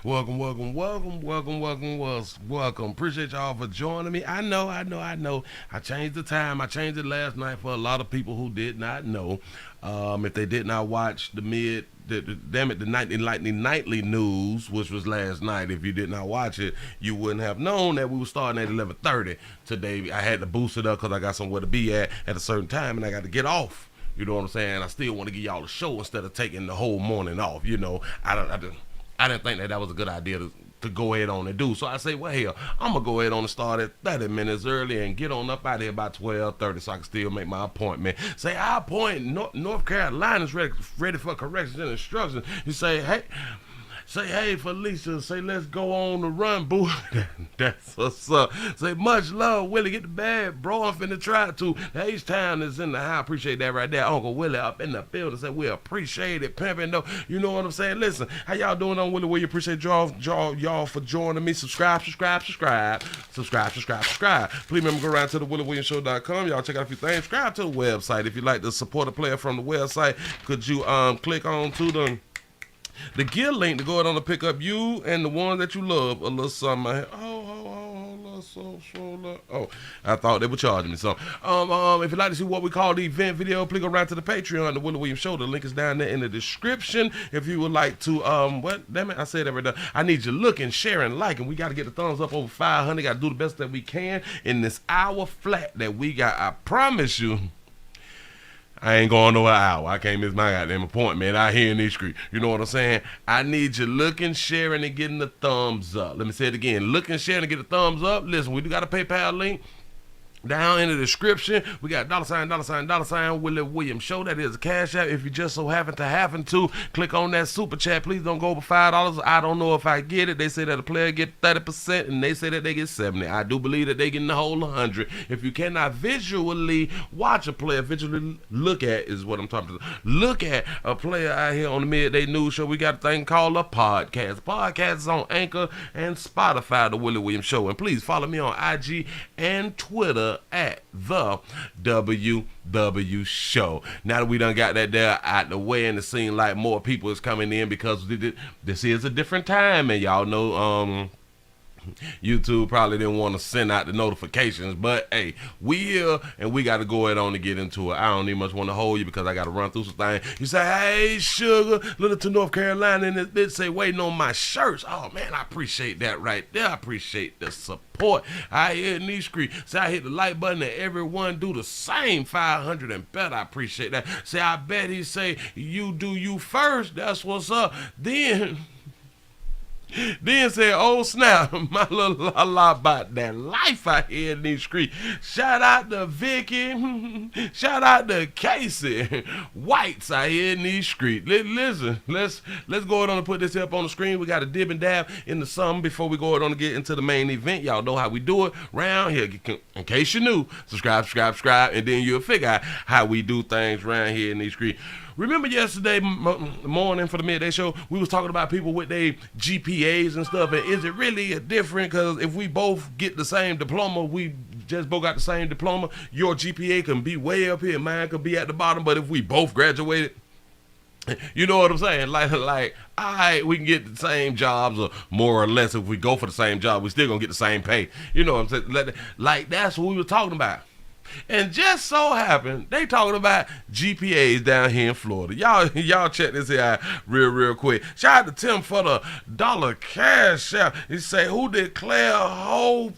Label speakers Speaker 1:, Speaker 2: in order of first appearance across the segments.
Speaker 1: Welcome. Appreciate y'all for joining me. I know. I changed the time. I changed it last night for a lot of people who did not know. If they did not watch the nightly news, which was last night. If you did not watch it, you wouldn't have known that we were starting at 11:30 today. I had to boost it up because I got somewhere to be at a certain time, and I got to get off. You know what I'm saying? I still want to give y'all a show instead of taking the whole morning off. You know, I didn't think that was a good idea to go ahead on and do. So I say, well, hell, I'm going to go ahead on and start at 30 minutes early and get on up out here by 12:30 so I can still make my appointment. Say, I appoint North Carolina's ready for corrections and instructions. You say, hey, Felicia, say, let's go on the run, boo. That's what's up. Say, much love, Willie, get the bag, bro. I'm finna try to. The H-Town is in the house. Appreciate that right there. Uncle Willie up in the building. Say, we appreciate it, pimping, though. You know what I'm saying? Listen, how y'all doing on Willie? We appreciate y'all for joining me. Subscribe. Please remember, go around to the WillieWilliamsShow.com. Y'all check out a few things. Subscribe to the website. If you like to support a player from the website, could you click on to the gear link to go ahead on to pick up you and the ones that you love a little something. Oh, I thought they were charging me. So, if you'd like to see what we call the event video, please go right to the Patreon, the Willie Williams Show. The link is down there in the description. If you would like to, I said everything. I need you looking, sharing, liking. We got to get the thumbs up over 500. Got to do the best that we can in this hour flat that we got. I promise you, I ain't going no hour. I can't miss my goddamn appointment out here in these streets. You know what I'm saying? I need you looking, sharing, and getting the thumbs up. Let me say it again. Looking, sharing, and get the thumbs up. Listen, we do got a PayPal link down in the description. We got $ Willie Williams Show. That is a cash app. If you just so happen to click on that super chat, please don't go over $5. I don't know if I get it. They say that a player get 30% and they say that they get 70. I do believe that they get the whole 100. If you cannot visually watch a player, visually look at is what I'm talking about. Look at a player out here on the Midday News Show. We got a thing called a podcast. The podcast is on Anchor and Spotify, the Willie Williams Show. And please follow me on IG and Twitter at the WW Show. Now that we done got that there out the way, and it seems like more people is coming in because this is a different time, and y'all know YouTube probably didn't want to send out the notifications, but hey, we here and we got to go ahead on and get into it. I don't even much want to hold you because I got to run through some things. You say, hey, sugar, little to North Carolina, and this bitch say, waiting on my shirts. Oh man, I appreciate that right there. I appreciate the support. I hear in these streets. Say, I hit the like button and everyone do the same 500 and better. I appreciate that. Say, I bet he say, you do you first. That's what's up. Then said, oh snap, my little la about that life out here in these streets. Shout out to Vicky. Shout out to Casey. Whites out here in these streets. Listen, let's go ahead on and put this up on the screen. We got a dib and dab in the sum before we go ahead on and get into the main event. Y'all know how we do it around here. In case you're new, subscribe, and then you'll figure out how we do things around here in these streets. Remember yesterday morning for the Midday Show, we was talking about people with their GPAs and stuff, and is it really different? Because if we both get the same diploma, we just both got the same diploma, your GPA can be way up here, mine could be at the bottom, but if we both graduated, you know what I'm saying? Like, all right, we can get the same jobs, or more or less, if we go for the same job, we still gonna get the same pay. You know what I'm saying? Like that's what we were talking about. And just so happened, they talking about GPAs down here in Florida. Y'all check this out real quick. Shout out to Tim for the dollar cash out. He say, who declare hoe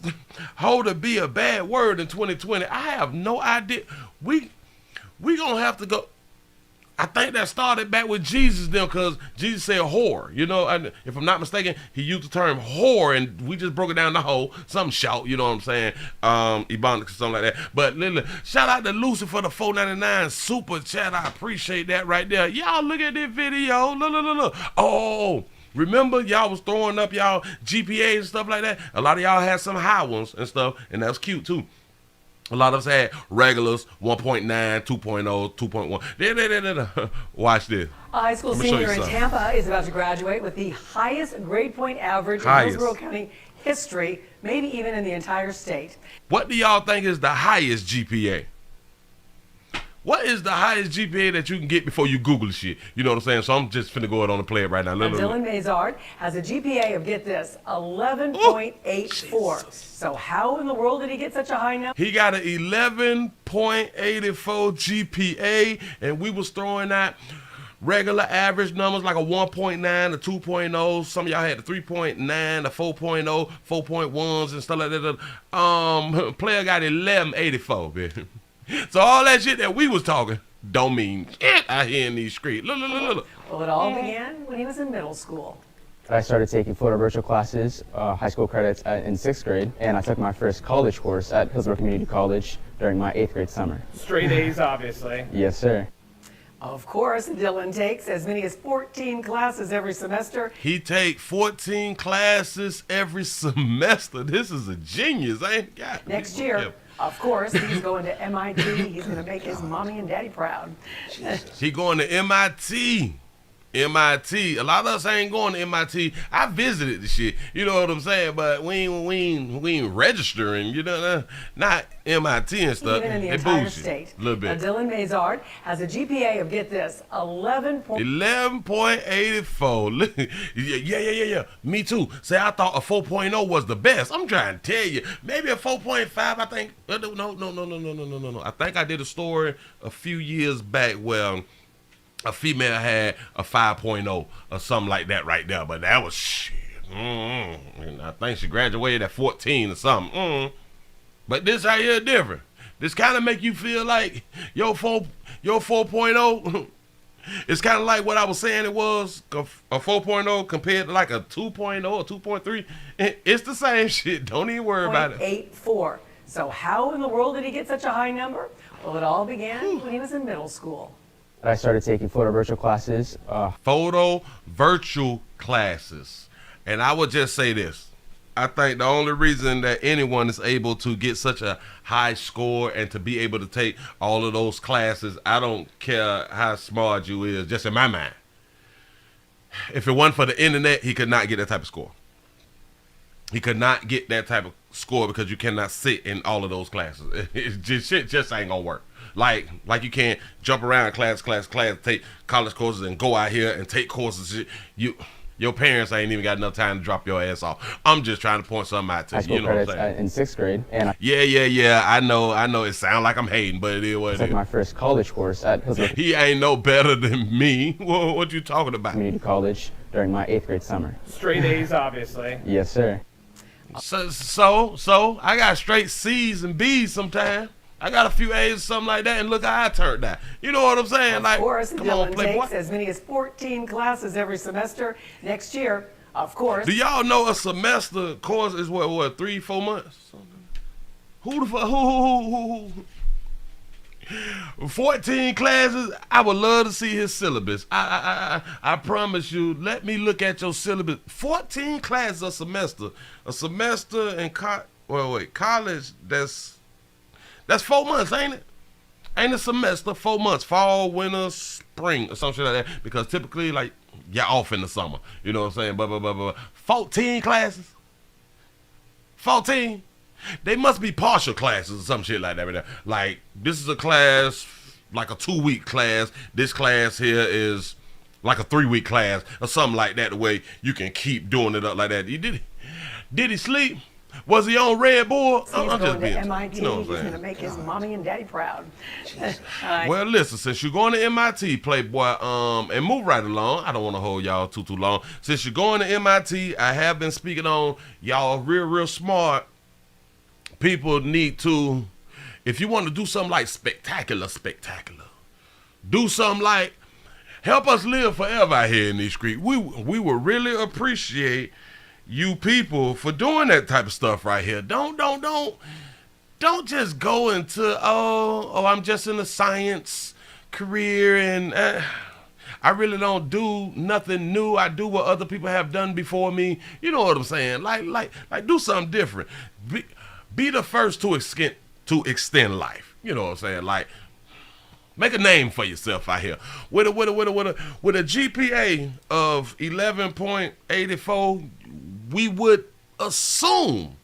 Speaker 1: to be a bad word in 2020? I have no idea. We gonna have to go. I think that started back with Jesus then, because Jesus said whore. You know, if I'm not mistaken, he used the term whore, and we just broke it down the whole, some shout, you know what I'm saying, Ebonics or something like that. But literally, shout out to Lucy for the $4.99 super chat. I appreciate that right there. Y'all look at this video. Look. Oh, remember y'all was throwing up y'all GPAs and stuff like that? A lot of y'all had some high ones and stuff, and that was cute too. A lot of us had regulars, 1.9, 2.0, 2.1. Watch this.
Speaker 2: A high school senior in Tampa is about to graduate with the highest grade point average in Hillsborough County history, maybe even in the entire state.
Speaker 1: What do y'all think is the highest GPA? What is the highest GPA that you can get before you Google shit? You know what I'm saying? So I'm just finna go ahead on and play it right now.
Speaker 2: Dylan Mazard has a GPA of, get this, 11.84. So how in the world did he get such a high number?
Speaker 1: He got an 11.84 GPA, and we was throwing out regular average numbers like a 1.9, a 2.0. Some of y'all had the 3.9, a 4.0, 4.1s and stuff like that. Player got 1184, man. So all that shit that we was talking don't mean shit out here in these streets. Look.
Speaker 2: Well, it all began when he was in middle school.
Speaker 3: I started taking photo virtual classes, high school credits in 6th grade, and I took my first college course at Hillsborough Community College during my 8th grade summer.
Speaker 4: Straight A's, obviously.
Speaker 3: Yes, sir.
Speaker 2: Of course, Dylan takes as many as 14 classes every semester.
Speaker 1: He take 14 classes every semester. This is a genius, ain't it?
Speaker 2: Next year, of course, he's going to MIT. He's going to make his mommy and daddy proud.
Speaker 1: He going to MIT. MIT. A lot of us ain't going to MIT. I visited the shit. You know what I'm saying? But we ain't registering. You know, not MIT and stuff.
Speaker 2: Even in the
Speaker 1: they
Speaker 2: entire
Speaker 1: bullshit.
Speaker 2: state.
Speaker 1: A little bit.
Speaker 2: Dylan Mazard has a GPA of, get this,
Speaker 1: 11.84. Yeah. Me too. Say I thought a 4.0 was the best. I'm trying to tell you. Maybe a 4.5, I think. No. I think I did a story a few years back where a female had a 5.0 or something like that right there. But that was shit. And I think she graduated at 14 or something. But this right here different. This kind of make you feel like your 4.0. It's kind of like what I was saying it was, a 4.0 compared to like a 2.0 or 2.3. It's the same shit. Don't even worry about it.
Speaker 2: 0.84. So how in the world did he get such a high number? Well, it all began when he was in middle school.
Speaker 3: I started taking photo virtual classes.
Speaker 1: Photo virtual classes. And I would just say this. I think the only reason that anyone is able to get such a high score and to be able to take all of those classes, I don't care how smart you is, just in my mind. If it wasn't for the internet, he could not get that type of score. He could not get that type of score because you cannot sit in all of those classes. It's just shit just ain't gonna work. Like you can't jump around class, take college courses and go out here and take courses. Your parents ain't even got enough time to drop your ass off. I'm just trying to point something out to you. You know what I'm saying?
Speaker 3: In 6th grade, and
Speaker 1: yeah. I know. It sounds like I'm hating, but it is what it is.
Speaker 3: I took my first college course at Hillsborough.
Speaker 1: He ain't no better than me. What you talking about?
Speaker 3: Community College during my 8th grade summer.
Speaker 4: Straight A's, obviously.
Speaker 3: Yes, sir.
Speaker 1: So I got straight C's and B's sometimes. I got a few A's or something like that, and look how I turned out. You know what I'm saying?
Speaker 2: Of course,
Speaker 1: come
Speaker 2: Dylan
Speaker 1: on, Playboy.
Speaker 2: takes as many as 14 classes every semester. Next year, of course.
Speaker 1: Do y'all know a semester course is what 3-4 months? Who the fuck? Who? 14 classes. I would love to see his syllabus. I promise you. Let me look at your syllabus. 14 classes a semester. A semester in college. That's 4 months, ain't it? Ain't a semester, 4 months. Fall, winter, spring, or something like that. Because typically, like, you're off in the summer. You know what I'm saying? 14 classes? 14? They must be partial classes or some shit like that right there. Like, this is a class, like a 2-week class. This class here is like a 3-week class or something like that, the way you can keep doing it up like that. Did he sleep? Was he on Red Bull?
Speaker 2: He's going to MIT. You know he's going to make his mommy and daddy proud.
Speaker 1: Well, listen, since you're going to MIT, Playboy, and move right along. I don't want to hold y'all too long. Since you're going to MIT, I have been speaking on y'all real smart people need to, if you want to do something like spectacular, do something like help us live forever out here in these streets. We would really appreciate you people for doing that type of stuff right here. Don't just go into I'm just in a science career and I really don't do nothing new. I do what other people have done before me. You know what I'm saying? Like do something different. Be the first to extend life. You know what I'm saying? Like, make a name for yourself out here. With a GPA of 11.84, we would assume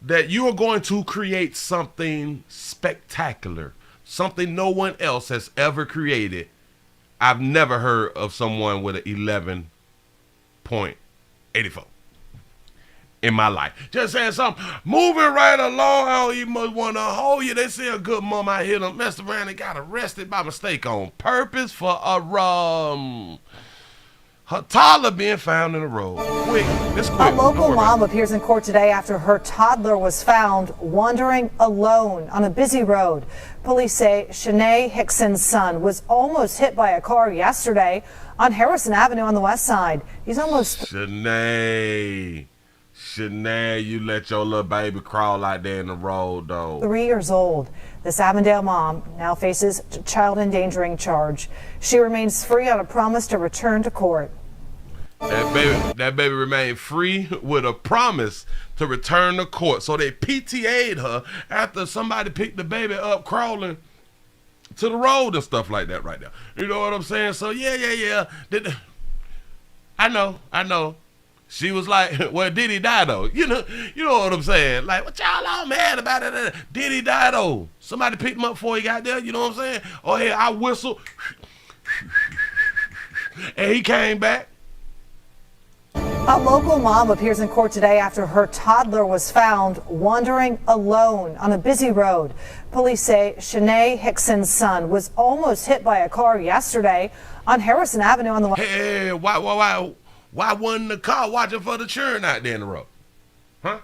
Speaker 1: that you are going to create something spectacular something no one else has ever created. I've never heard of someone with an 11.84 in my life. Just saying something. Moving right along. I don't even want to hold you. They say a good mom out here done messed around and got arrested by mistake on purpose for her toddler being found in the road. Quick, this quick.
Speaker 2: A local mom appears in court today after her toddler was found wandering alone on a busy road. Police say Shanae Hickson's son was almost hit by a car yesterday on Harrison Avenue on the west side. He's almost...
Speaker 1: Shanae, you let your little baby crawl out there in the road, though.
Speaker 2: 3 years old. This Avondale mom now faces a child endangering charge. She remains free on a promise to return to court.
Speaker 1: That baby remained free with a promise to return to court. So they PTA'd her after somebody picked the baby up crawling to the road and stuff like that right now. You know what I'm saying? So yeah. I know. She was like, well, did he die though? You know what I'm saying? Like, what y'all all mad about it? Did he die though? Somebody picked him up before he got there, you know what I'm saying? Oh, yeah, I whistled. And he came back.
Speaker 2: A local mom appears in court today after her toddler was found wandering alone on a busy road. Police say Shanae Hickson's son was almost hit by a car yesterday on Harrison Avenue on the...
Speaker 1: Hey, why wasn't the car watching for the children out there in the road? Huh?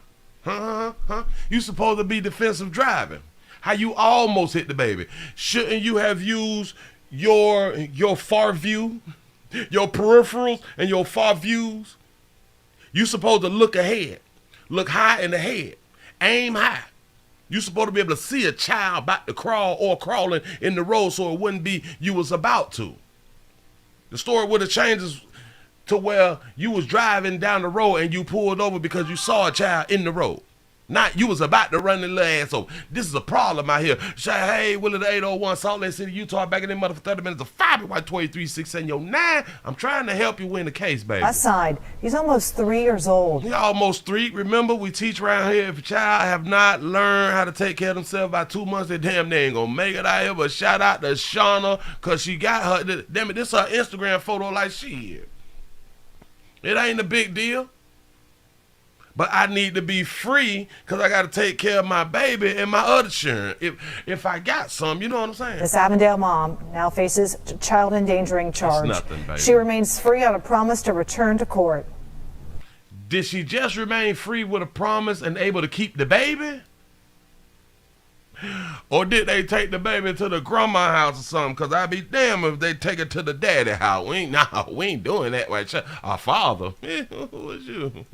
Speaker 1: You supposed to be defensive driving. How you almost hit the baby? Shouldn't you have used your far view, your peripherals and your far views? You supposed to look ahead, look high in the head, aim high. You supposed to be able to see a child about to crawl or crawling in the road so it wouldn't be you was about to. The story would have changed to where you was driving down the road and you pulled over because you saw a child in the road. Not you was about to run the little ass over. This is a problem out here. Hey, Willie the 801, Salt Lake City, Utah, back in the mother for 30 minutes of 5 by 23-6 I'm trying to help you win the case, baby.
Speaker 2: Aside, he's almost 3 years old.
Speaker 1: He's almost 3. Remember, we teach around here, if a child have not learned how to take care of themselves by 2 months, they damn near ain't gonna make it out here. But shout out to Shauna, because she got her, damn it, this her Instagram photo like she is. It ain't a big deal. But I need to be free because I got to take care of my baby and my other children. If I got some, you know what I'm saying?
Speaker 2: This Avondale mom now faces a child endangering charge.
Speaker 1: That's nothing, baby.
Speaker 2: She remains free on a promise to return to court.
Speaker 1: Did she just remain free with a promise and able to keep the baby? Or did they take the baby to the grandma house or something? Because I'd be damned if they take it to the daddy house. We ain't doing that right. Our father. Who is you?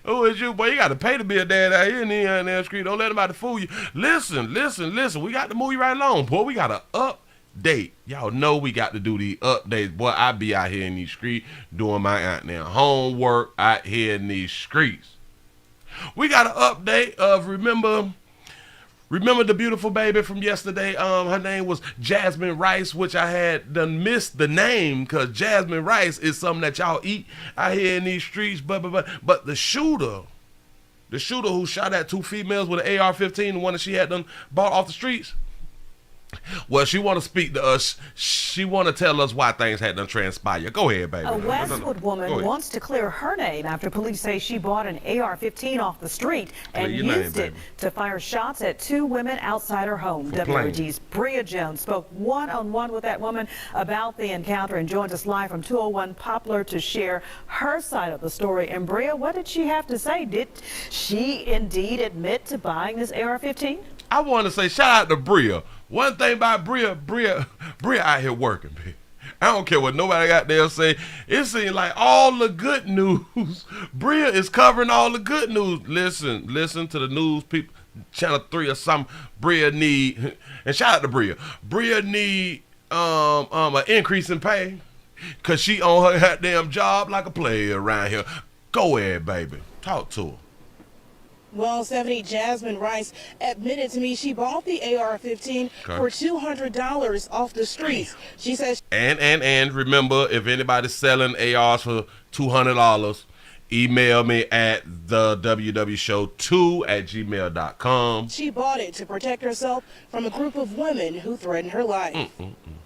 Speaker 1: Who is you? Boy, you got to pay to be a dad out here in the street. Don't let nobody fool you. Listen. We got to move you right along. Boy, we got to update. Y'all know we got to do the updates. Boy, I be out here in these streets doing my homework out here in these streets. We got an update of Remember the beautiful baby from yesterday? Her name was Jasmine Rice, which I had done missed the name because Jasmine Rice is something that y'all eat out here in these streets. But the shooter who shot at 2 females with an AR-15, the one that she had done bought off the streets. Well, she want to speak to us. She want to tell us why things had done transpired. Go ahead, baby.
Speaker 5: A Westwood woman wants to clear her name after police say she bought an AR-15 off the street and used it to fire shots at 2 women outside her home. WRD's Bria Jones spoke one-on-one with that woman about the encounter and joins us live from 201 Poplar to share her side of the story. And Bria, what did she have to say? Did she indeed admit to buying this AR-15?
Speaker 1: I want to say shout out to Bria. One thing about Bria out here working, man. I don't care what nobody got there say. It seems like all the good news, Bria is covering all the good news. Listen to the news people, Channel 3 or something. Bria need, and shout out to Bria. Bria need an increase in pay because she on her goddamn job like a player around here. Go ahead, baby. Talk to her.
Speaker 6: Well, Stephanie, Jasmine Rice admitted to me she bought the AR-15 for $200 off the streets. She says...
Speaker 1: And remember, if anybody's selling ARs for $200, Email me at thewwshow2@gmail.com.
Speaker 6: She bought it to protect herself from a group of women who threatened her life.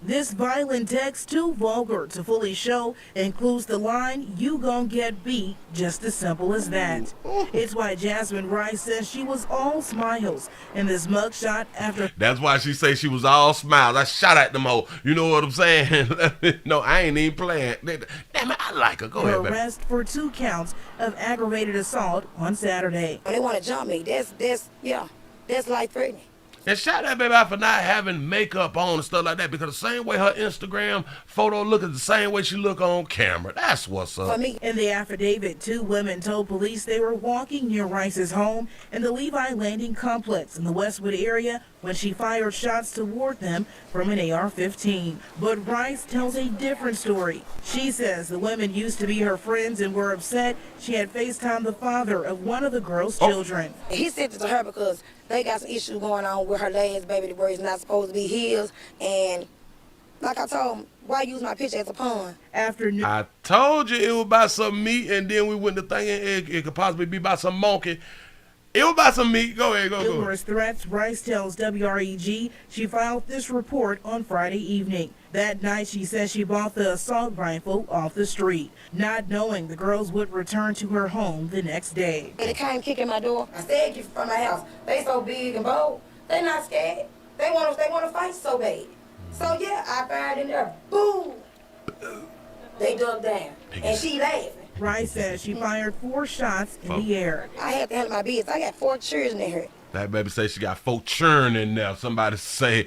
Speaker 6: This violent text, too vulgar to fully show, includes the line, "You gon' get beat," just as simple as that. It's why Jasmine Rice says she was all smiles in this mugshot after...
Speaker 1: That's why she say she was all smiles. I shot at them hoes. You know what I'm saying? No, I ain't even playing. Damn it, I like her. Go ahead, baby.
Speaker 6: Arrest for 2 counts of aggravated assault on Saturday.
Speaker 7: They want to jump me. That's life-threatening.
Speaker 1: And shout that baby out for not having makeup on and stuff like that, because the same way her Instagram photo look is the same way she look on camera. That's what's up.
Speaker 7: For me.
Speaker 6: In the affidavit, 2 women told police they were walking near Rice's home in the Levi Landing complex in the Westwood area when she fired shots toward them from an AR-15. But Rice tells a different story. She says the women used to be her friends and were upset she had FaceTimed the father of one of the girl's children.
Speaker 7: He sent it to her because they got some issues going on with her last baby where it's not supposed to be his. And like I told him, why use my picture as a pawn?
Speaker 1: I told you it was about some meat, and then we went to thinking it could possibly be about some monkey. It was about some meat. Go ahead, go.
Speaker 6: Numerous threats. Rice tells WREG she filed this report on Friday evening. That night, she says she bought the assault rifle off the street, not knowing the girls would return to her home the next day.
Speaker 7: They came kicking my door. I said, "You from my house." They so big and bold. They not scared. They want to fight so bad. So yeah, I fired in there. Boom. They dug down, and she laughing.
Speaker 6: Rice says she fired 4 shots in the air.
Speaker 7: I had to handle my business. I got 4 children in here.
Speaker 1: That baby say she got 4 churn in there. Somebody say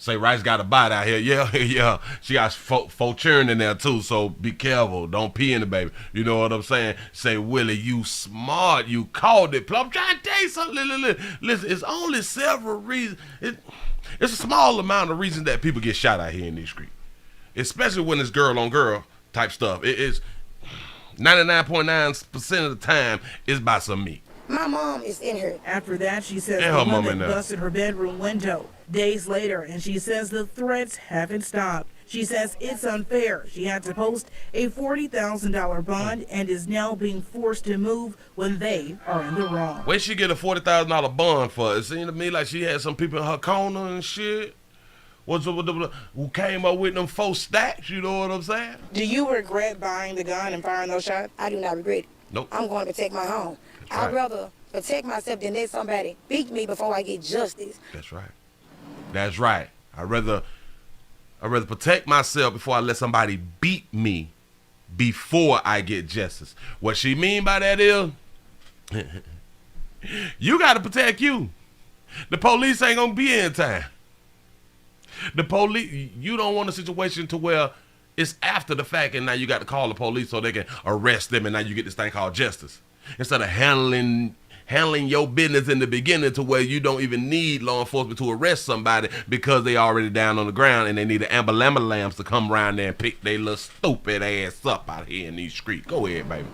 Speaker 1: Rice got a bite out here. Yeah. She got 4 churn in there too. So be careful. Don't pee in the baby. You know what I'm saying? Say, Willie, you smart. You called it. I'm trying to tell you something. Listen, it's only several reasons. It's a small amount of reasons that people get shot out here in these streets, especially when it's girl on girl type stuff. It is 99.9% of the time is by some meat.
Speaker 7: My mom is in here.
Speaker 6: After that, she says the woman busted her bedroom window. Days later, and she says the threats haven't stopped. She says it's unfair. She had to post a $40,000 bond and is now being forced to move when they are in the wrong.
Speaker 1: Where'd she get a $40,000 bond for? It seemed to me like she had some people in her corner and shit. Who came up with them 4 stacks, you know what I'm saying?
Speaker 6: Do you regret buying the gun and firing those shots?
Speaker 7: I do not regret it.
Speaker 1: Nope.
Speaker 7: I'm going to protect my home. I'd rather protect myself than let somebody beat me before I get justice.
Speaker 1: That's right. I'd rather protect myself before I let somebody beat me before I get justice. What she mean by that is, you got to protect you. The police ain't going to be in time. The police, you don't want a situation to where it's after the fact and now you got to call the police so they can arrest them, and now you get this thing called justice. Instead of handling your business in the beginning to where you don't even need law enforcement to arrest somebody because they already down on the ground and they need an ambulance to come around there and pick their little stupid ass up out here in these streets. Go ahead, baby.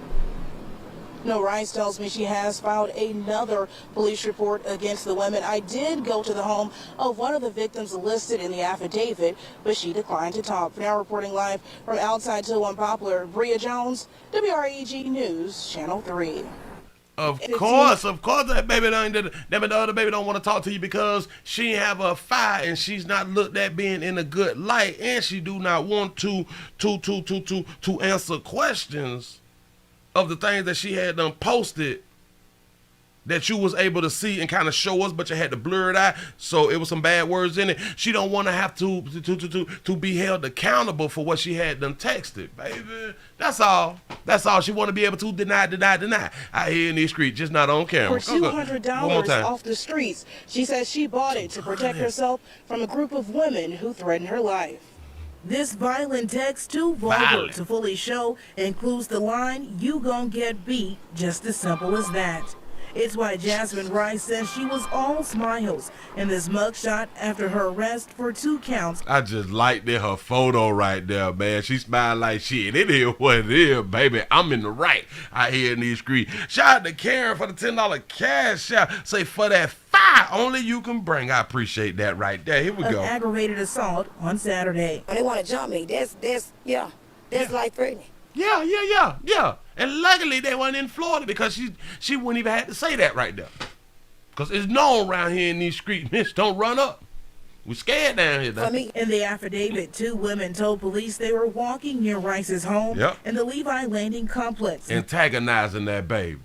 Speaker 6: No, Rice tells me she has filed another police report against the women. I did go to the home of one of the victims listed in the affidavit, but she declined to talk. For now, reporting live from outside 201 Poplar, Bria Jones, WREG News, Channel 3.
Speaker 1: Of course, that other baby don't want to talk to you because she have a fire and she's not looked at being in a good light, and she do not want to answer questions of the things that she had done posted that you was able to see and kind of show us, but you had to blur it out, so it was some bad words in it. She don't want to have to be held accountable for what she had done texted, baby. That's all. She want to be able to deny. I hear in these streets, just not on camera.
Speaker 6: For $200 off the streets, she says she bought it to protect herself from a group of women who threatened her life. This violent text, too vulgar to fully show, includes the line, "You gon' get beat," just as simple as that. It's why Jasmine Rice says she was all smiles in this mugshot after her arrest for 2 counts.
Speaker 1: I just liked her photo right there, man. She smiled like shit. It is what it is, baby. I'm in the right out here in these streets. Shout out to Karen for the $10 cash out. Say for that fire only you can bring. I appreciate that right there. Here we go.
Speaker 6: Aggravated assault on Saturday.
Speaker 7: They want to jump me. That's life-threatening.
Speaker 1: Yeah. And luckily they weren't in Florida because she wouldn't even have to say that right there. Because it's known around here in these streets, bitch, don't run up. We scared down here.
Speaker 6: For me, in the affidavit, 2 women told police they were walking near Rice's home in the Levi Landing complex.
Speaker 1: Antagonizing that baby.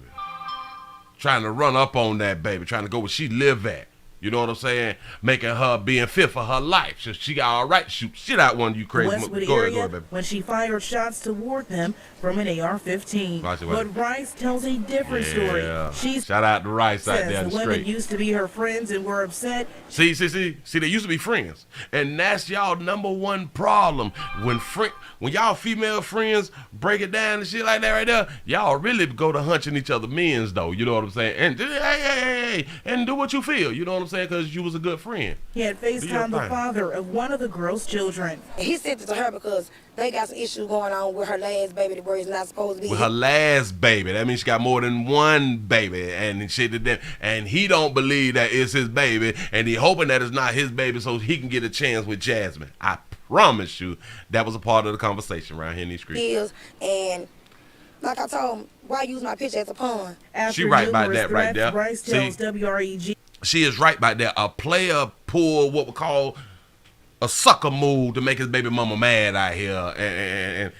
Speaker 1: Trying to run up on that baby. Trying to go where she live at. You know what I'm saying? Making her being fit for her life. So she got all right. Shoot shit out one of you crazy.
Speaker 6: Westwood area, baby. When she fired shots toward them from an AR-15. But Rice tells a different story.
Speaker 1: Shout out to Rice out there.
Speaker 6: The women used to be her friends and were upset.
Speaker 1: See, they used to be friends. And that's y'all number one problem. When y'all female friends break it down and shit like that right there, y'all really go to hunching each other men's though. You know what I'm saying? And hey, and do what you feel. You know what I'm saying? Because you was a good friend.
Speaker 6: He had FaceTimed the father of one of the girl's children.
Speaker 7: He sent it to her because they got some issues going on with her last baby where he's not supposed to be.
Speaker 1: With her last baby. That means she got more than one baby. And shit to them. And he don't believe that it's his baby. And he hoping that it's not his baby so he can get a chance with Jasmine. I promise you that was a part of the conversation around here in these streets.
Speaker 7: And like I told him, why use my picture as a pawn?
Speaker 1: She right about that right there.
Speaker 6: Rice tells WREG.
Speaker 1: She is right by there. A player pull what we call a sucker move to make his baby mama mad out here,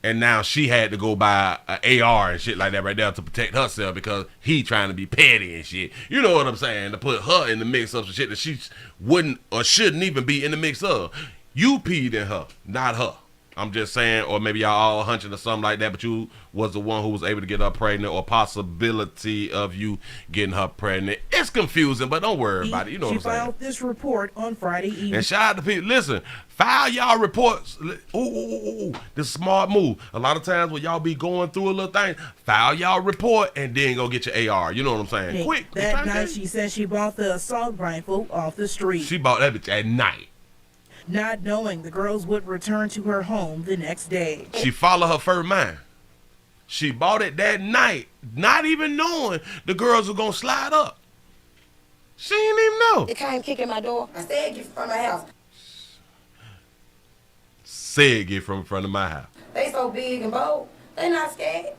Speaker 1: and now she had to go buy an AR and shit like that right there to protect herself because he trying to be petty and shit. You know what I'm saying? To put her in the mix of some shit that she wouldn't or shouldn't even be in the mix of. You peed in her, not her. I'm just saying, or maybe y'all all hunching or something like that, but you was the one who was able to get her pregnant, or possibility of you getting her pregnant. It's confusing, but don't worry about it. You know what I'm saying?
Speaker 6: She filed this report on Friday evening.
Speaker 1: And shout out to people. Listen, file y'all reports. Ooh, this is a smart move. A lot of times when y'all be going through a little thing, file y'all report and then go get your AR. You know what I'm saying?
Speaker 6: Hey,
Speaker 1: quick.
Speaker 6: That night, she said she bought the assault rifle off the street.
Speaker 1: She bought that bitch at night.
Speaker 6: Not knowing the girls would return to her home the next day.
Speaker 1: She followed her first mind. She bought it that night, not even knowing the girls were going to slide up. She didn't even know.
Speaker 7: They came kicking my door. I said, get from my house.
Speaker 1: Said, get from in front of my house.
Speaker 7: They so big and bold. They not scared.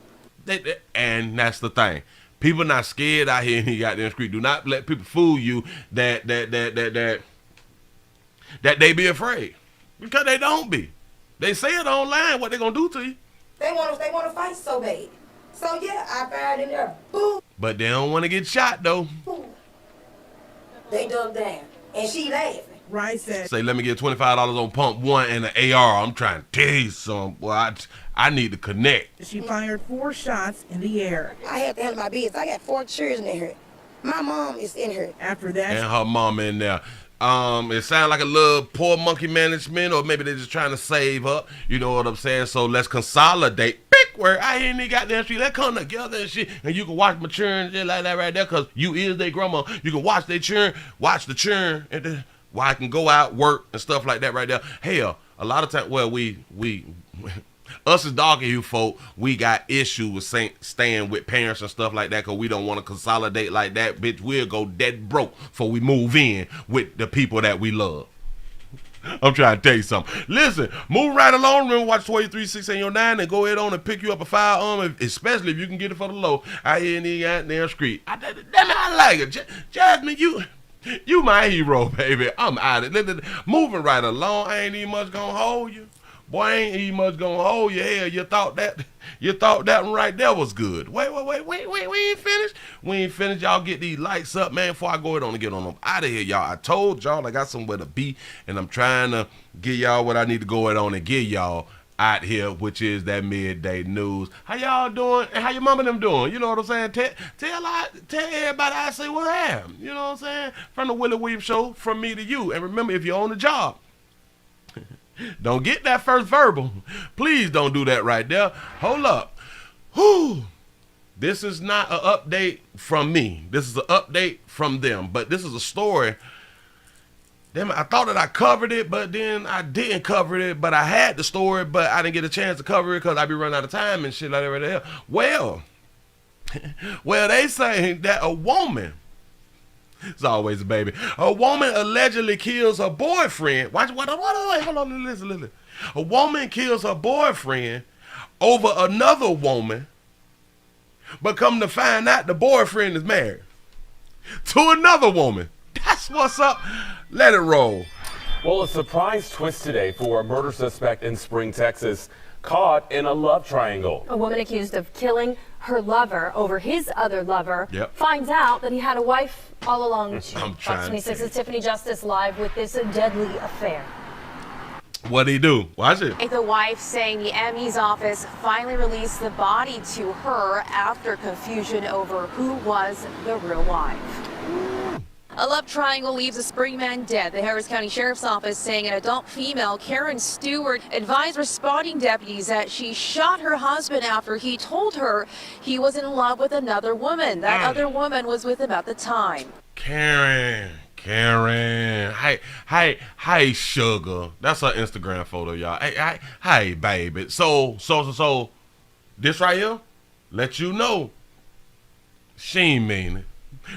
Speaker 1: And that's the thing. People not scared out here in the goddamn street. Do not let people fool you that they be afraid, because they don't be. They say it online what they gonna do to you.
Speaker 7: They want to fight so bad. So yeah, I fired in there. Boom.
Speaker 1: But they don't want to get shot though.
Speaker 7: Boom. They dug down, and she laughing.
Speaker 6: Rice said,
Speaker 1: "Say, let me get $25 on pump 1 and an AR. I'm trying to tell you something. Well, I need to connect."
Speaker 6: She fired 4 shots in the air.
Speaker 7: I had to handle my business. I got 4 children in here. My mom is in here.
Speaker 6: After that,
Speaker 1: and her mom in there. It sounds like a little poor monkey management, or maybe they're just trying to save up. You know what I'm saying? So let's consolidate. Big word. I ain't even got that shit. Let's come together and shit. And you can watch my churn and shit like that right there, because you is their grandma. You can watch their churn, watch the churn, and then while I can go out, work, and stuff like that right there. Hell, a lot of times, well, us as dog and you folk, we got issues with staying with parents and stuff like that because we don't want to consolidate like that. Bitch, we'll go dead broke before we move in with the people that we love. I'm trying to tell you something. Listen, move right along. Remember, watch 23-6-9 and go ahead on and pick you up a firearm, especially if you can get it for the low out here in the goddamn street. Damn it, I like it. Jasmine, you my hero, baby. I'm out of it. Moving right along. I ain't even much gonna hold you. Boy, I ain't even much gonna hold you. Hell, you thought that one right there was good. Wait, we ain't finished. We ain't finished. Y'all get these lights up, man, before I go ahead on and get on them out of here, y'all. I told y'all I got somewhere to be, and I'm trying to give y'all what I need to go ahead on and give y'all out here, which is that midday news. How y'all doing? And how your mama them doing? You know what I'm saying? Tell everybody I say what happened. You know what I'm saying? From the Willie Williams Show, from me to you. And remember, if you're on the job, don't get that first verbal. Please don't do that right there. Hold up. Whew. This is not an update from me. This is an update from them. But this is a story. Damn, I thought that I covered it, but then I didn't cover it. But I had the story, but I didn't get a chance to cover it because I be running out of time and shit like that right there. Well, they say that a woman, it's always a baby, a woman allegedly kills her boyfriend. Wait, hold on, listen. A woman kills her boyfriend over another woman But come to find out, the boyfriend is married to another woman. That's what's up. Let it roll.
Speaker 8: Well, a surprise twist today for a murder suspect in Spring, Texas, caught in a love triangle.
Speaker 9: A woman accused of killing her lover over his other lover finds out that he had a wife all along too. Fox 26's Tiffany Justice live with this deadly affair.
Speaker 1: What'd he do? Watch it.
Speaker 10: The wife saying the ME's office finally released the body to her after confusion over who was the real wife. A love triangle leaves a Spring man dead. The Harris County Sheriff's Office saying an adult female, Karen Stewart, advised responding deputies that she shot her husband after he told her he was in love with another woman. That other woman was with him at the time.
Speaker 1: Karen. Hey, sugar. That's her Instagram photo, y'all. Hey, baby. So, this right here, let you know, she ain't mean it.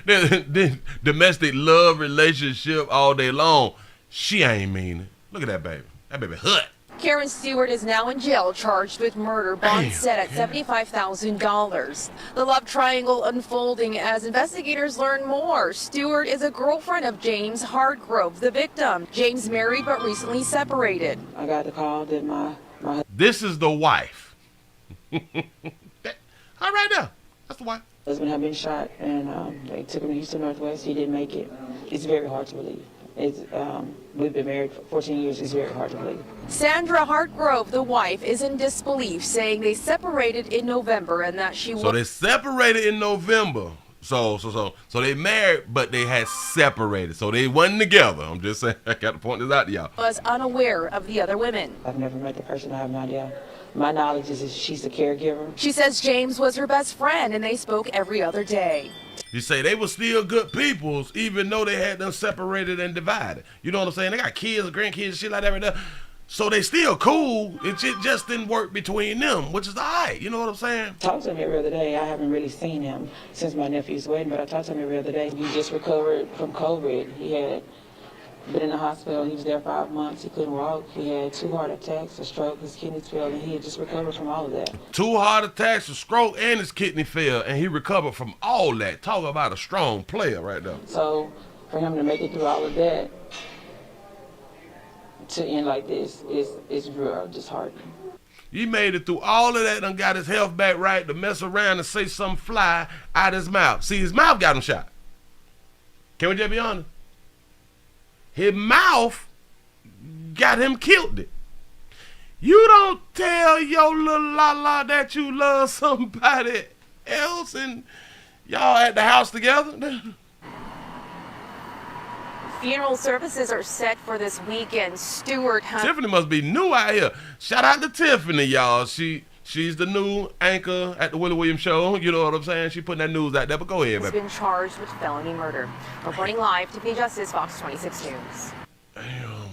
Speaker 1: This domestic love relationship all day long, she ain't mean it. Look at that baby. That baby hot.
Speaker 10: Karen Stewart is now in jail, charged with murder, bond set at $75,000. The love triangle unfolding as investigators learn more. Stewart is a girlfriend of James Hardgrove, the victim. James married but recently separated.
Speaker 11: I got the call that my
Speaker 1: This is the wife. All right now. That's the wife.
Speaker 11: Husband had been shot, and they took him to Houston Northwest. He didn't make it. It's very hard to believe. We've been married for 14 years. It's very hard to believe.
Speaker 10: Sandra Hartgrove, the wife, is in disbelief, saying they separated in November and that she was.
Speaker 1: So they separated in November. So they married, but they had separated. So they wasn't together. I'm just saying. I got to point this out to y'all.
Speaker 10: Was unaware of the other women.
Speaker 11: I've never met the person. I have no idea. My knowledge is she's a caregiver.
Speaker 10: She says James was her best friend and they spoke every other day.
Speaker 1: You say they were still good peoples, even though they had them separated and divided. You know what I'm saying? They got kids, grandkids, shit like that right there. So they still cool. It just didn't work between them, which is all right. You know what I'm saying?
Speaker 11: I talked to him every other day. I haven't really seen him since my nephew's wedding, but I talked to him every other day. He just recovered from COVID. He had been in the hospital. He was there 5 months. He couldn't walk. He had 2 heart attacks, a stroke, his kidneys failed, and he had just recovered from all of that.
Speaker 1: 2 heart attacks, a stroke, and his kidney failed, and he recovered from all that. Talk about a strong player right there.
Speaker 11: So for him to make it through all of that, to end like this, is real disheartening.
Speaker 1: He made it through all of that and got his health back right to mess around and say something fly out his mouth. See, his mouth got him shot. Can we just be honest? His mouth got him killed it. You don't tell your little la-la that you love somebody else and y'all at the house together.
Speaker 10: Funeral services are set for this weekend. Stewart has...
Speaker 1: Tiffany must be new out here. Shout out to Tiffany, y'all. She's the new anchor at the Willie Williams show. You know what I'm saying? She putting that news out there, but go ahead, baby.
Speaker 10: Has been charged with felony murder. Reporting live to Tiffany Justice, Fox 26 News.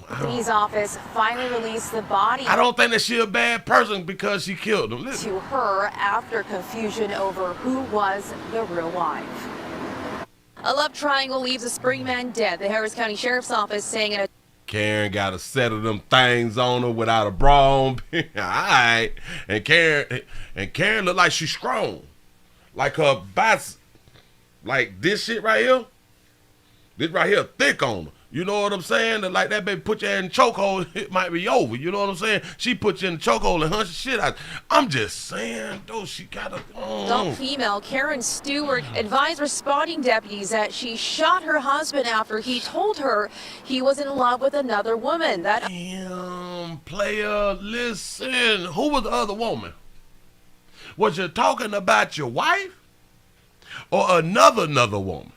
Speaker 10: Tiffany's office finally released the body.
Speaker 1: I don't think that she a bad person because she killed him.
Speaker 10: To her after confusion over who was the real wife. A love triangle leaves a Spring man dead. The Harris County Sheriff's Office saying in a...
Speaker 1: Karen got a set of them things on her without a bra on. All right. And Karen look like she's strong. Like her biceps, like this shit right here. This right here thick on her. You know what I'm saying? Like that baby put you in chokehold, it might be over. You know what I'm saying? She put you in the chokehold and hunch the shit out. I'm just saying, though, she got a...
Speaker 10: Adult female, Karen Stewart, advised responding deputies that she shot her husband after he told her he was in love with another woman.
Speaker 1: Damn, player, listen. Who was the other woman? Was you talking about your wife? Or another woman?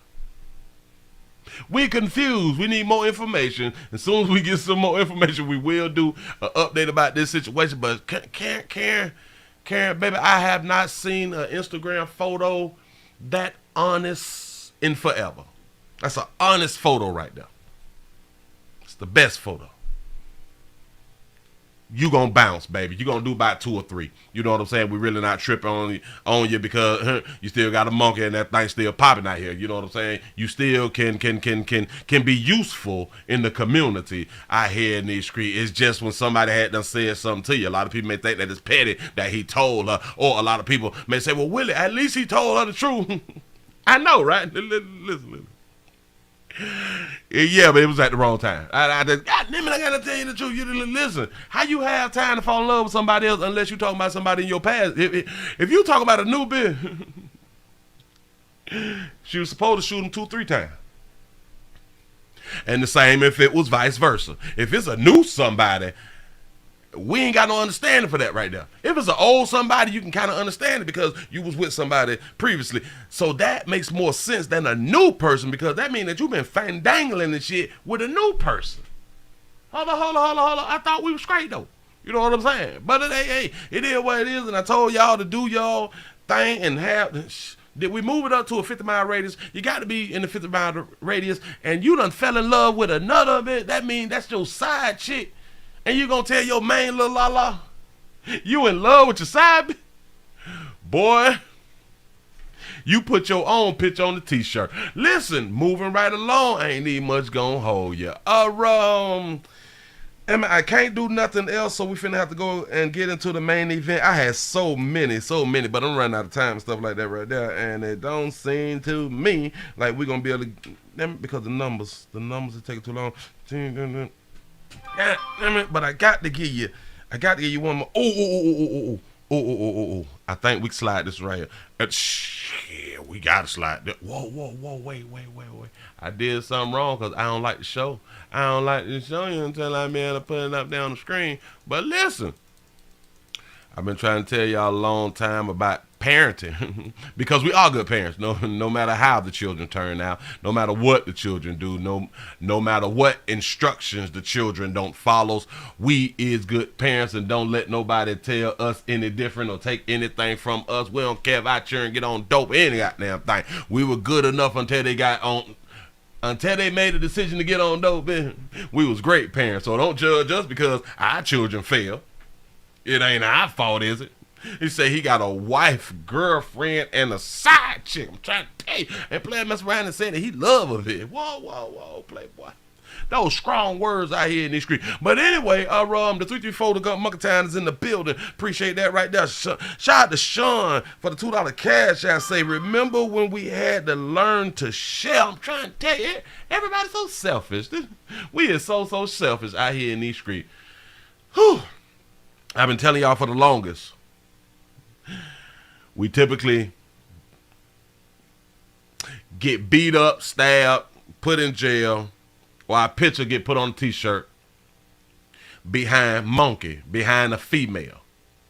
Speaker 1: We confused. We need more information. As soon as we get some more information, we will do an update about this situation. But Karen, baby, I have not seen an Instagram photo that honest in forever. That's an honest photo right there. It's the best photo. you gonna bounce, baby. You gonna do about 2 or 3. You know what I'm saying? We really not tripping on you because you still got a monkey and that thing still popping out here. You know what I'm saying? You still can be useful in the community out here in these streets. It's just when somebody had done said something to you. A lot of people may think that it's petty that he told her, or a lot of people may say, well, Willie, at least he told her the truth. I know, right? Listen. Yeah, but it was at the wrong time. I just, God damn it, I gotta tell you the truth. You listen. How you have time to fall in love with somebody else unless you talking about somebody in your past? If you talk about a new bitch, she was supposed to shoot him 2-3 times. And the same if it was vice versa. If it's a new somebody, we ain't got no understanding for that right now. If it's an old somebody, you can kind of understand it because you was with somebody previously. So that makes more sense than a new person, because that means that you've been fandangling and shit with a new person. Hold on. I thought we were straight though. You know what I'm saying? But it is what it is, and I told y'all to do y'all thing and have... Did we move it up to a 50-mile radius? You got to be in the 50-mile radius, and you done fell in love with another bit. That means that's your side chick. And you gonna tell your main little la-la you in love with your side bitch? Boy, you put your own picture on the t-shirt. Listen, moving right along, ain't need much gonna hold you. I can't do nothing else, so we finna have to go and get into the main event. I had so many, but I'm running out of time and stuff like that right there, and it don't seem to me like we're gonna be able to, because the numbers are taking too long. God damn it, but I got to give you one more. Oh. I think we can slide this right here. Shit, we got to slide that. Whoa, wait. I did something wrong because I don't like the show. I don't like to show you until I'm able to put it up there on the screen. But listen, I've been trying to tell y'all a long time about parenting because we are good parents. No matter how the children turn out, no matter what the children do, no matter what instructions the children don't follow, we is good parents and don't let nobody tell us any different or take anything from us. We don't care if our children get on dope or any goddamn thing. We were good enough until they made a decision to get on dope. We was great parents. So don't judge us because our children fail. It ain't our fault, is it? He said he got a wife, girlfriend, and a side chick. I'm trying to tell you. And Player mess around and said that he love of it. Whoa, Playboy. Those strong words out here in these streets. But anyway, the 334 the Monkey Town is in the building. Appreciate that right there. Shout out to Sean for the $2 cash. I say, remember when we had to learn to share? I'm trying to tell you, everybody's so selfish. We are so selfish out here in these streets. Whew. I've been telling y'all for the longest. We typically get beat up, stabbed, put in jail, or our picture get put on a t-shirt behind a female.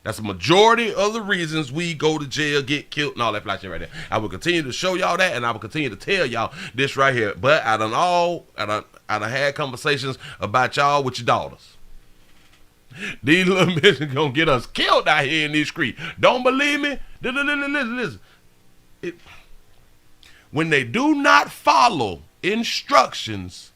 Speaker 1: That's a majority of the reasons we go to jail, get killed, and all that fly shit right there. I will continue to show y'all that, and I will continue to tell y'all this right here. But I done had conversations about y'all with your daughters. These little bitches gonna get us killed out here in these streets. Don't believe me? Listen. When they do not follow instructions,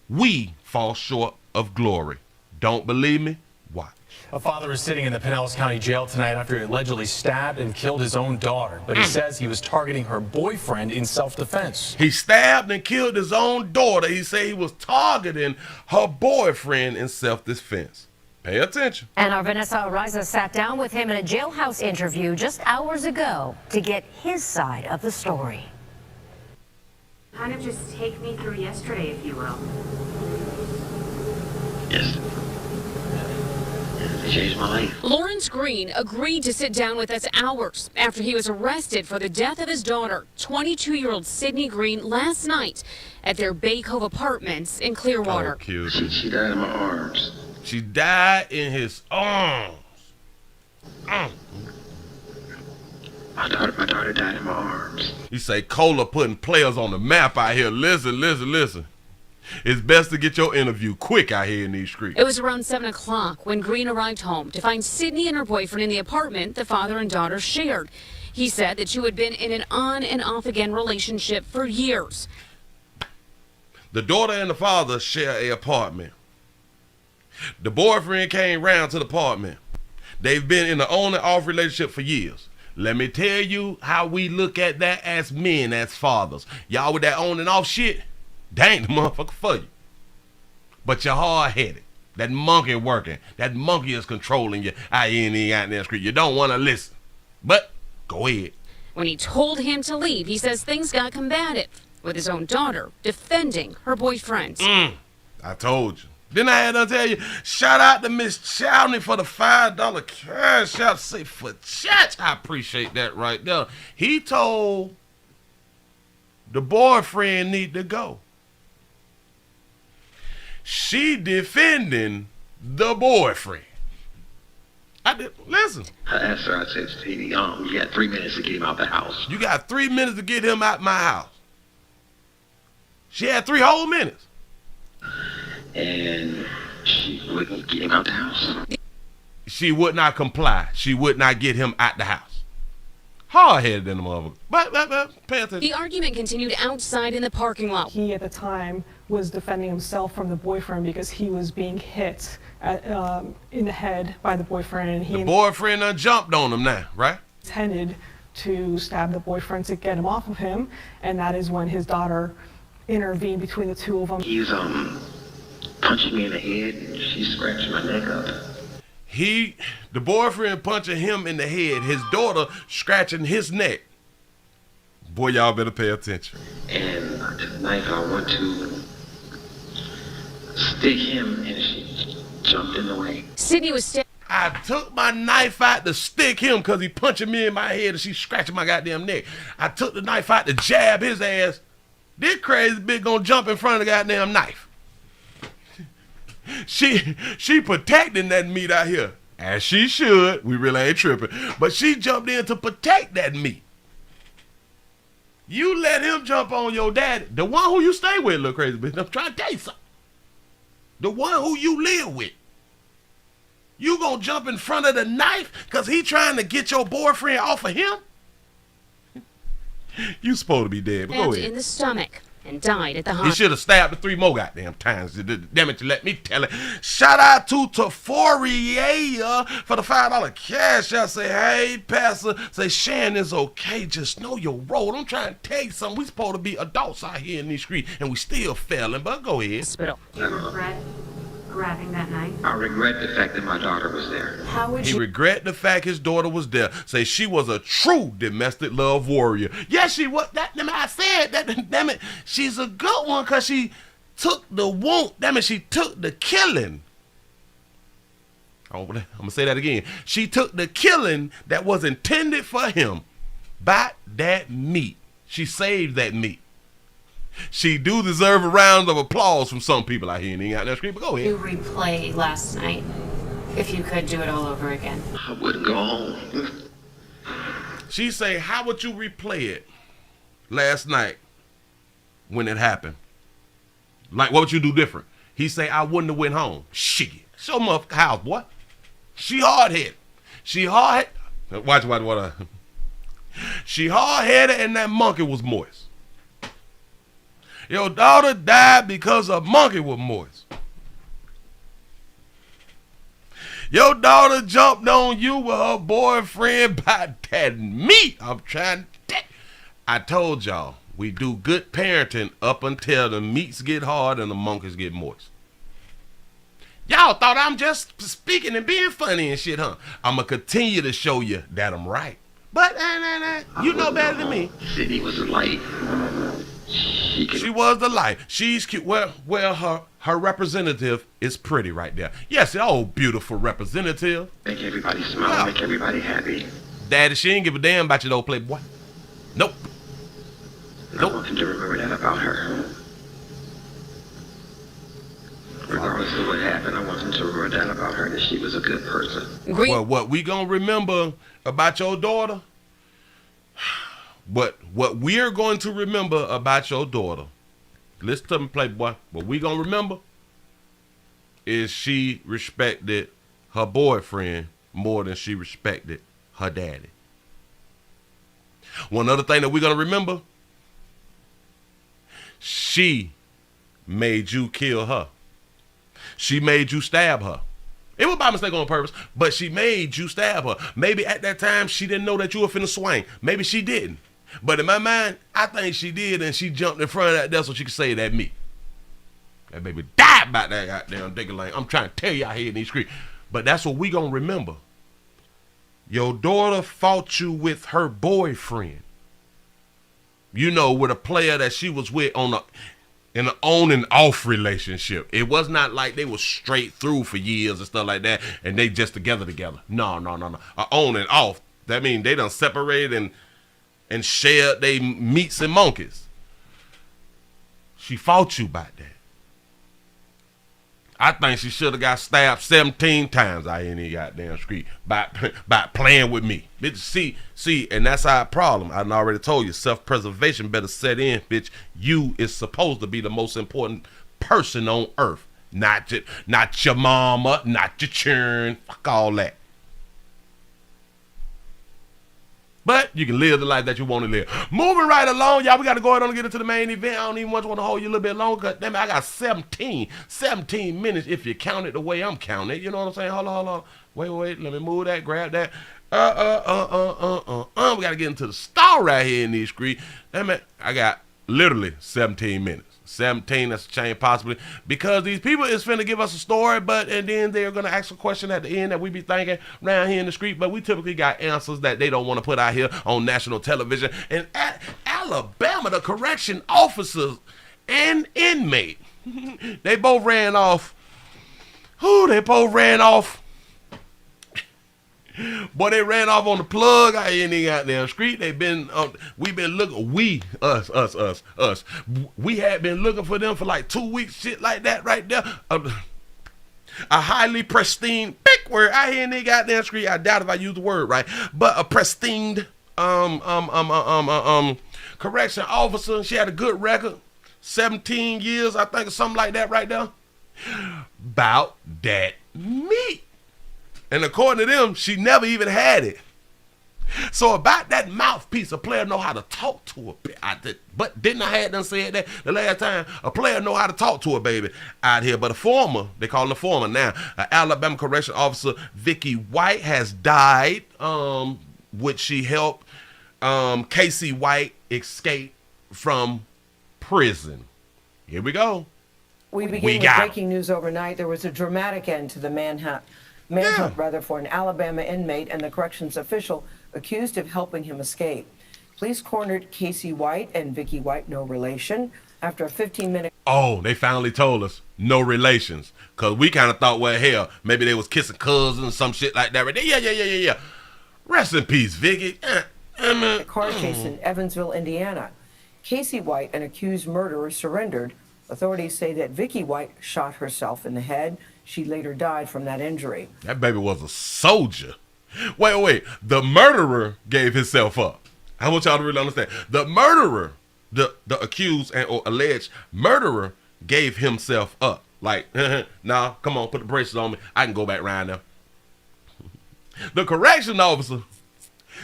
Speaker 1: we fall short of glory. Don't believe me? Watch.
Speaker 12: A father is sitting in the Pinellas County Jail tonight after he allegedly stabbed and killed his own daughter. But he says he was targeting her boyfriend in self-defense.
Speaker 1: He stabbed and killed his own daughter. He said he was targeting her boyfriend in self-defense. Pay attention.
Speaker 13: And our Vanessa Ariza sat down with him in a jailhouse interview just hours ago to get his side of the story.
Speaker 14: Kind of just take me through yesterday, if you will.
Speaker 15: Yes. It changed my life.
Speaker 10: Lawrence Green agreed to sit down with us hours after he was arrested for the death of his daughter, 22-year-old Sydney Green, last night at their Bay Cove apartments in Clearwater.
Speaker 1: Oh, cute.
Speaker 15: She died in my arms.
Speaker 1: She died in his arms.
Speaker 15: My daughter died in my arms.
Speaker 1: You say Cola putting players on the map out here. Listen. It's best to get your interview quick out here in these streets.
Speaker 10: It was around 7 o'clock when Green arrived home to find Sydney and her boyfriend in the apartment the father and daughter shared. He said that she had been in an on and off again relationship for years.
Speaker 1: The daughter and the father share an apartment. The boyfriend came round to the apartment. They've been in an on and off relationship for years. Let me tell you how we look at that as men, as fathers. Y'all with that on and off shit, that ain't the motherfucker for you. But you're hard-headed. That monkey working. That monkey is controlling you out in the street. You don't want to listen. But go ahead.
Speaker 16: When he told him to leave, he says things got combative, with his own daughter defending her boyfriend.
Speaker 1: I told you. Then I had to tell you, shout out to Miss Chowdney for the $5 cash out. Say for church. I appreciate that right there. He told the boyfriend need to go. She defending the boyfriend. I did listen.
Speaker 15: I asked her, I said, Stevie, you got 3 minutes to get him out the house.
Speaker 1: You got 3 minutes to get him out my house. She had 3 whole minutes.
Speaker 15: And she wouldn't get him out the house.
Speaker 1: She would not comply. She would not get him out the house. Hard-headed in the motherfucker. But pay attention.
Speaker 16: The argument continued outside in the parking lot.
Speaker 17: He, at the time, was defending himself from the boyfriend because he was being hit in the head by the boyfriend. And
Speaker 1: the boyfriend done jumped on him now, right?
Speaker 17: Intended to stab the boyfriend to get him off of him, and that is when his daughter intervened between the two of them.
Speaker 15: He's punching me in the head, and she's scratching my neck up.
Speaker 1: The boyfriend punching him in the head, his daughter scratching his neck. Boy, y'all better pay attention.
Speaker 15: And I took a knife, I went to stick him, and she jumped in the way.
Speaker 16: Sydney was
Speaker 1: I took my knife out to stick him because he punching me in my head and she's scratching my goddamn neck. I took the knife out to jab his ass. This crazy bitch gonna jump in front of the goddamn knife. She protecting that meat out here. As she should. We really ain't tripping. But she jumped in to protect that meat. You let him jump on your daddy. The one who you stay with, little crazy bitch. I'm trying to tell you something. The one who you live with. You gonna jump in front of the knife because he trying to get your boyfriend off of him? You supposed to be dead, but go ahead.
Speaker 16: In the stomach and died at the
Speaker 1: He
Speaker 16: hospital.
Speaker 1: should have stabbed her 3 more goddamn times. Damn it, you let me tell it. Shout out to Taforia for the $5 cash out. Say, hey, Pastor. Say, Shan is okay. Just know your role. I'm trying to tell you something. We supposed to be adults out here in these streets, and we still failing, but go ahead.
Speaker 14: Do you regret grabbing that knife?
Speaker 15: I regret the fact that my daughter was there.
Speaker 14: How would
Speaker 1: He
Speaker 14: you...
Speaker 1: regret the fact his daughter was there. Say she was a true domestic love warrior. Yes, she was. I said that. Damn it, she's a good one because she took the wound. Damn it, she took the killing. I'm gonna say that again. She took the killing that was intended for him by that meat. She saved that meat. She do deserve a round of applause from some people out here and out there screaming. Go ahead.
Speaker 14: You replay last night. If you could do it all over again.
Speaker 15: I wouldn't go home.
Speaker 1: She say, how would you replay it last night when it happened? Like, what would you do different? He say, I wouldn't have went home. Shit. Show my house, boy. She hard-headed. She hard-headed. Watch. She hard-headed and that monkey was moist. Your daughter died because a monkey was moist. Your daughter jumped on you with her boyfriend by that meat. I'm trying to I told y'all, we do good parenting up until the meats get hard and the monkeys get moist. Y'all thought I'm just speaking and being funny and shit, huh? I'm going to continue to show you that I'm right. But you know better than me.
Speaker 15: Sydney was a light.
Speaker 1: She was the light. She's cute. Well, her representative is pretty right there. Yes, beautiful representative.
Speaker 15: Make everybody smile, make everybody happy.
Speaker 1: Daddy, she ain't give a damn about your old playboy. Nope.
Speaker 15: I want them to remember that about her. Regardless of what happened, I want them to remember that about her, that she was a good person.
Speaker 1: Well, what we gonna remember about your daughter? What we're going to remember about your daughter, listen to me, playboy, what we gonna remember is she respected her boyfriend more than she respected her daddy. One other thing that we're gonna remember, she made you kill her. she made you stab her. It was by mistake on purpose, but she made you stab her. Maybe at that time she didn't know that you were finna swing. Maybe she didn't. But in my mind, I think she did, and she jumped in front of that there so she could say that me. That baby died about that goddamn digging lane. I'm trying to tell you out here in these streets. But that's what we gonna remember. Your daughter fought you with her boyfriend. You know, with a player that she was with in an on and off relationship. It was not like they were straight through for years and stuff like that, and they just together. No. On and off. That means they done separated and shared they meats and monkeys. She fought you about that. I think she should have got stabbed 17 times out here in the goddamn street by playing with me. Bitch, see, and that's our problem. I done already told you, self-preservation better set in, bitch. You is supposed to be the most important person on earth. Not your mama, not your churn. Fuck all that. But you can live the life that you want to live. Moving right along, y'all. We got to go ahead and get into the main event. I don't even want to hold you a little bit longer. Damn it, I got 17 minutes if you count it the way I'm counting it. You know what I'm saying? Hold on. Wait. Let me move that. Grab that. We got to get into the star right here in these streets. Damn it, I got literally 17 minutes. 17, that's a change possibly, because these people is finna give us a story, and then they're gonna ask a question at the end that we be thinking around here in the street, but we typically got answers that they don't want to put out here on national television. And at Alabama, the correction officers and inmate, they both ran off. Boy, they ran off on the plug out here in the goddamn street. We've been looking, us. We had been looking for them for like 2 weeks, shit like that right there. A highly pristine, big word out here in the goddamn street. I doubt if I use the word right, but a pristine, correction officer. She had a good record, 17 years, I think, or something like that right there. About that meat. And according to them, she never even had it. So about that mouthpiece, a player know how to talk to a bit. But didn't I had done said that the last time? A player know how to talk to a baby out here. But a former, they call him a former now, Alabama correction officer Vicky White has died, which she helped Casey White escape from prison. Here we go.
Speaker 18: We begin with breaking news overnight. There was a dramatic end to the manhunt for an Alabama inmate and the corrections official accused of helping him escape. Police cornered Casey White and Vicky White, no relation, after a 15-minute...
Speaker 1: Oh, they finally told us no relations, because we kind of thought, well, hell, maybe they was kissing cousins or some shit like that. Right there. Yeah. Rest in peace, Vicky.
Speaker 18: A car chase in Evansville, Indiana. Casey White, an accused murderer, surrendered. Authorities say that Vicky White shot herself in the head. She later died from that injury.
Speaker 1: That baby was a soldier. Wait. The murderer gave himself up. I want y'all to really understand. The murderer, the accused or alleged murderer, gave himself up. Like, nah, come on, put the braces on me. I can go back around now. The correction officer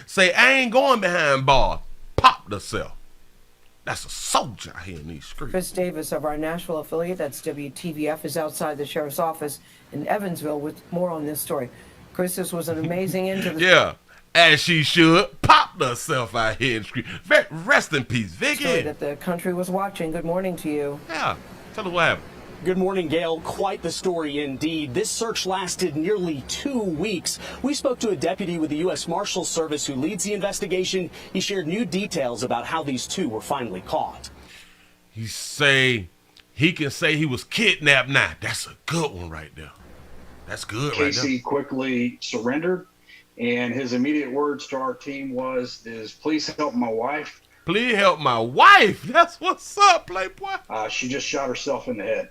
Speaker 1: say, I ain't going behind bars. Popped herself. That's a soldier here in these streets.
Speaker 18: Chris Davis of our Nashville affiliate, that's WTVF, is outside the sheriff's office in Evansville with more on this story. Chris, this was an amazing end to the...
Speaker 1: Yeah, as she should. Popped herself out here in the street. Rest in peace, Vicky.
Speaker 18: Story that the country was watching. Good morning to you.
Speaker 1: Yeah, tell us what happened.
Speaker 19: Good morning, Gail. Quite the story indeed. This search lasted nearly 2 weeks. We spoke to a deputy with the U.S. Marshals Service who leads the investigation. He shared new details about how these two were finally caught.
Speaker 1: He can say he was kidnapped now. That's a good one right there. That's good right there.
Speaker 20: Casey quickly surrendered, and his immediate words to our team was, please help my wife.
Speaker 1: Please help my wife. That's what's up, Playboy.
Speaker 20: She just shot herself in the head.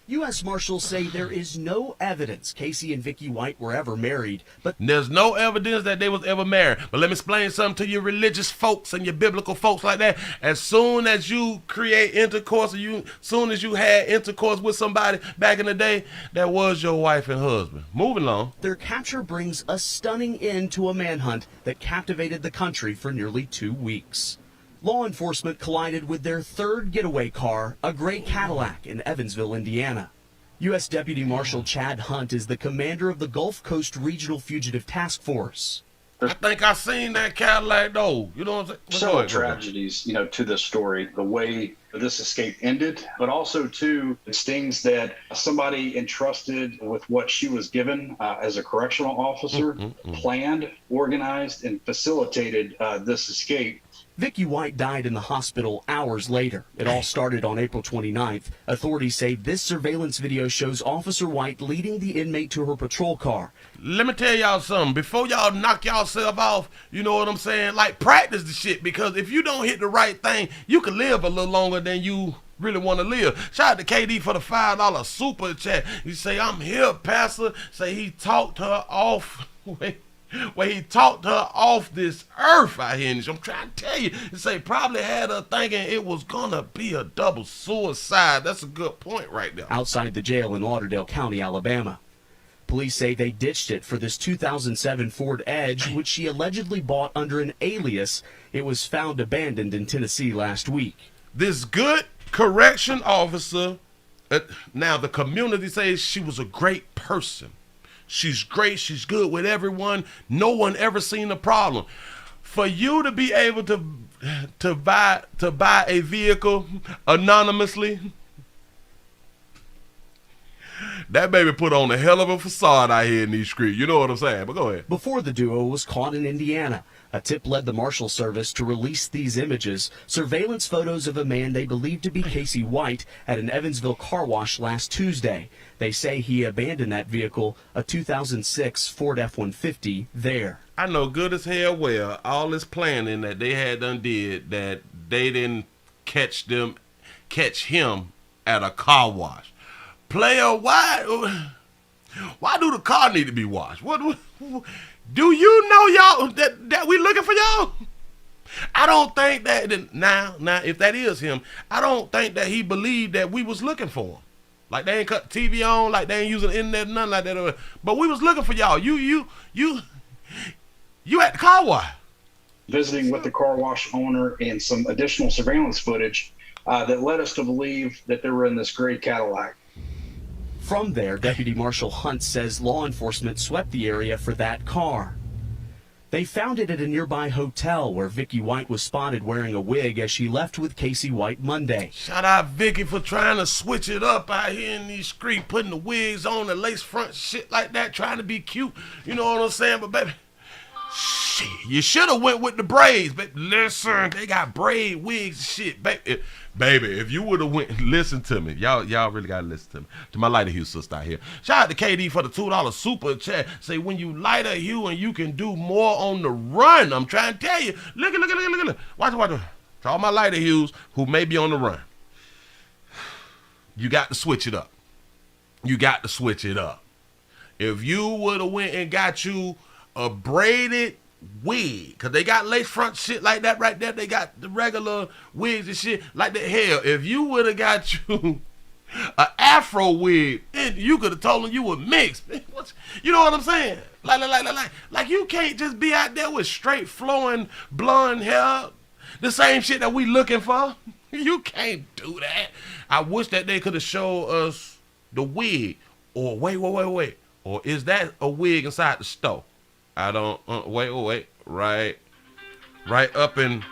Speaker 19: U.S. Marshals say there is no evidence Casey and Vicky White were ever married, but
Speaker 1: there's no evidence that they was ever married. But let me explain something to you religious folks and your biblical folks like that. As soon as you create intercourse, soon as you had intercourse with somebody back in the day, that was your wife and husband. Moving along.
Speaker 19: Their capture brings a stunning end to a manhunt that captivated the country for nearly 2 weeks. Law enforcement collided with their third getaway car, a gray Cadillac in Evansville, Indiana. U.S. Deputy Marshal Chad Hunt is the commander of the Gulf Coast Regional Fugitive Task Force.
Speaker 1: I think I seen that Cadillac though. You know what I'm saying?
Speaker 20: Several tragedies, to this story. The way this escape ended, but also too, it stings that somebody entrusted with what she was given as a correctional officer planned, organized, and facilitated this escape.
Speaker 19: Vicky White died in the hospital hours later. It all started on April 29th. Authorities say this surveillance video shows Officer White leading the inmate to her patrol car.
Speaker 1: Let me tell y'all something. Before y'all knock y'allself off, you know what I'm saying? Like, practice the shit, because if you don't hit the right thing, you can live a little longer than you really want to live. Shout out to KD for the $5 super chat. You say, I'm here, Pastor. Say he talked her off. Where he talked her off this earth out here. I'm trying to tell you. He say probably had her thinking it was gonna be a double suicide. That's a good point right there.
Speaker 19: Outside the jail in Lauderdale County, Alabama. Police say they ditched it for this 2007 Ford Edge, which she allegedly bought under an alias. It was found abandoned in Tennessee last week.
Speaker 1: This good correction officer, now the community says she was a great person. She's great. She's good with everyone. No one ever seen a problem. For you to be able to buy a vehicle anonymously, that baby put on a hell of a facade out here in these streets. You know what I'm saying? But go ahead.
Speaker 19: Before the duo was caught in Indiana, a tip led the Marshal Service to release these images, surveillance photos of a man they believe to be Casey White at an Evansville car wash last Tuesday. They say he abandoned that vehicle, a 2006 Ford F-150, there.
Speaker 1: I know good as hell well all this planning that they had done did that they didn't catch him at a car wash. Player, why do the car need to be washed? What do you know y'all that we looking for y'all? I don't think that now if that is him, I don't think that he believed that we was looking for him. Like they ain't cut the TV on, like they ain't using the internet, nothing like that. But we was looking for y'all. You at the car wash.
Speaker 20: Visiting with the car wash owner and some additional surveillance footage that led us to believe that they were in this gray Cadillac.
Speaker 19: From there, Deputy Marshal Hunt says law enforcement swept the area for that car. They found it at a nearby hotel where Vicky White was spotted wearing a wig as she left with Casey White Monday.
Speaker 1: Shout out Vicky for trying to switch it up out here in these streets, putting the wigs on, the lace front shit like that, trying to be cute. You know what I'm saying? But baby, shit, you should have went with the braids. But listen, they got braid wigs and shit. Baby, if you would have went, listen to me. Y'all really got to listen to me. To my lighter hue sister out here. Shout out to KD for the $2 super chat. Say, when you lighter hue and you can do more on the run. I'm trying to tell you. Look. Watch. To all my lighter hues who may be on the run. You got to switch it up. If you would have went and got you a braided wig, because they got lace front shit like that right there. They got the regular wigs and shit like that. Hell, if you would have got you an afro wig, you could have told them you were mixed. You know what I'm saying? Like you can't just be out there with straight flowing blonde hair, the same shit that we looking for. You can't do that. I wish that they could have showed us the wig. Or wait. Or is that a wig inside the store? I don't, wait, right up in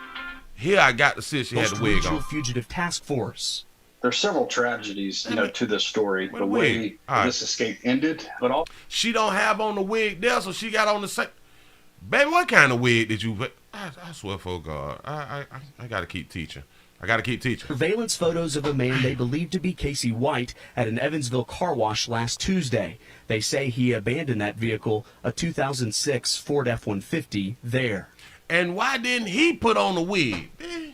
Speaker 1: here. I got to see if she had the wig on.
Speaker 19: Fugitive Task Force.
Speaker 20: There's several tragedies, to this story. The way this escape ended, but all
Speaker 1: she don't have on the wig there, so she got on the same. Baby, what kind of wig did you put? I swear for God, I got to keep teaching.
Speaker 19: Surveillance photos of a man they believe to be Casey White at an Evansville car wash last Tuesday. They say he abandoned that vehicle, a 2006 Ford F-150, there.
Speaker 1: And why didn't he put on a wig? Man,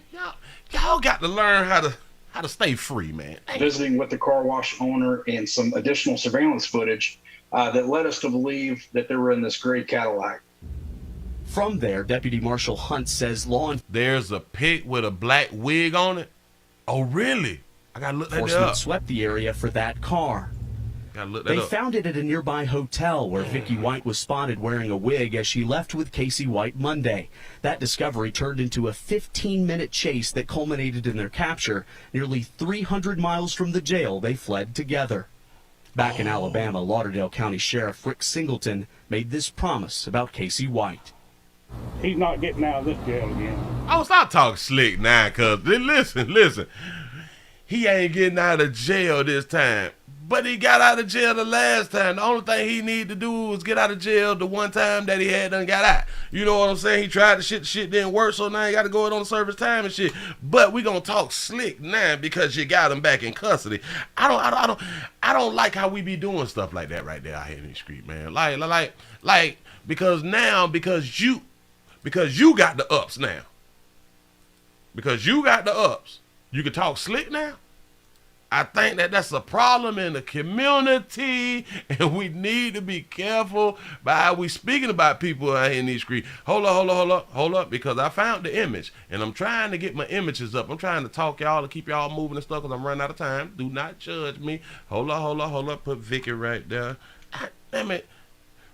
Speaker 1: y'all got to learn how to stay free, man.
Speaker 20: Visiting with the car wash owner and some additional surveillance footage that led us to believe that they were in this gray Cadillac.
Speaker 19: From there, Deputy Marshal Hunt says
Speaker 1: there's a pic with a black wig on it. Oh, really? I gotta look that up.
Speaker 19: Enforcement swept the area for that car.
Speaker 1: Gotta look that up.
Speaker 19: They found it at a nearby hotel where Vicky White was spotted wearing a wig as she left with Casey White Monday. That discovery turned into a 15-minute chase that culminated in their capture. Nearly 300 miles from the jail, they fled together. Back in Alabama, Lauderdale County Sheriff Rick Singleton made this promise about Casey White.
Speaker 21: He's not getting out of this jail again.
Speaker 1: Oh, stop talking slick now, cuz listen. He ain't getting out of jail this time. But he got out of jail the last time. The only thing he need to do was get out of jail the one time that he had done got out. You know what I'm saying? He tried the shit didn't work, so now he got to go in on service time and shit. But we gonna talk slick now because you got him back in custody. I don't like how we be doing stuff like that right there out here in the street, man. Like because you got the ups now. Because you got the ups, you can talk slick now. I think that's a problem in the community, and we need to be careful by how we speaking about people out here in these streets. Hold up, because I found the image, and I'm trying to get my images up. I'm trying to talk y'all to keep y'all moving and stuff because I'm running out of time. Do not judge me. Hold up. Put Vicky right there. Damn it.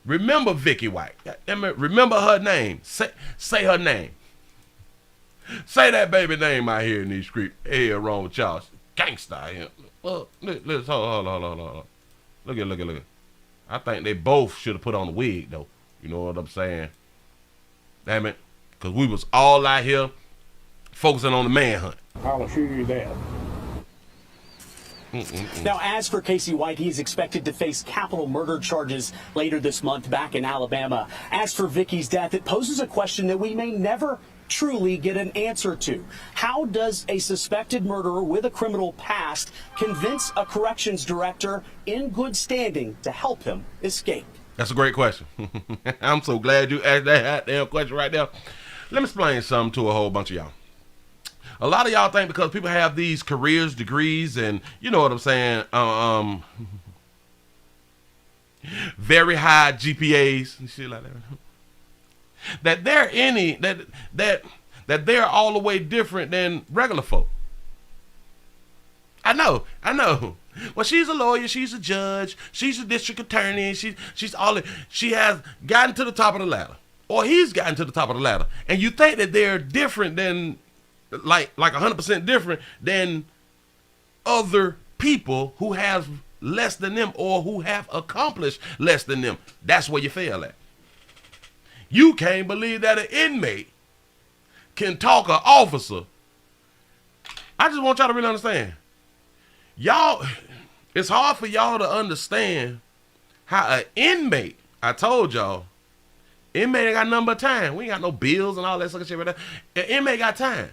Speaker 1: Remember Vicky White. Damn it. Remember her name. Say her name. Say that baby name out here in these streets. Hey, wrong with y'all. Gangsta here. Well, let's hold on. Look at. I think they both should have put on a wig though. You know what I'm saying? Damn it. Because we was all out here focusing on the manhunt.
Speaker 21: I'll assure you that.
Speaker 19: Now, as for Casey White, he is expected to face capital murder charges later this month back in Alabama. As for Vicky's death, it poses a question that we may never truly get an answer to. How does a suspected murderer with a criminal past convince a corrections director in good standing to help him escape?
Speaker 1: That's a great question. I'm so glad you asked that damn question right there. Let me explain something to a whole bunch of y'all. A lot of y'all think because people have these careers, degrees, and you know what I'm saying, very high GPAs and shit like that, that they're all the way different than regular folk. I know. Well, she's a lawyer, she's a judge, she's a district attorney, she has gotten to the top of the ladder, or he's gotten to the top of the ladder, and you think that they're different than like 100% different than other people who have less than them or who have accomplished less than them. That's where you fail at. You can't believe that an inmate can talk an officer. I just want y'all to really understand. Y'all, it's hard for y'all to understand how an inmate, I told y'all, inmate ain't got nothing but time. We ain't got no bills and all that such shit right there. An inmate got time.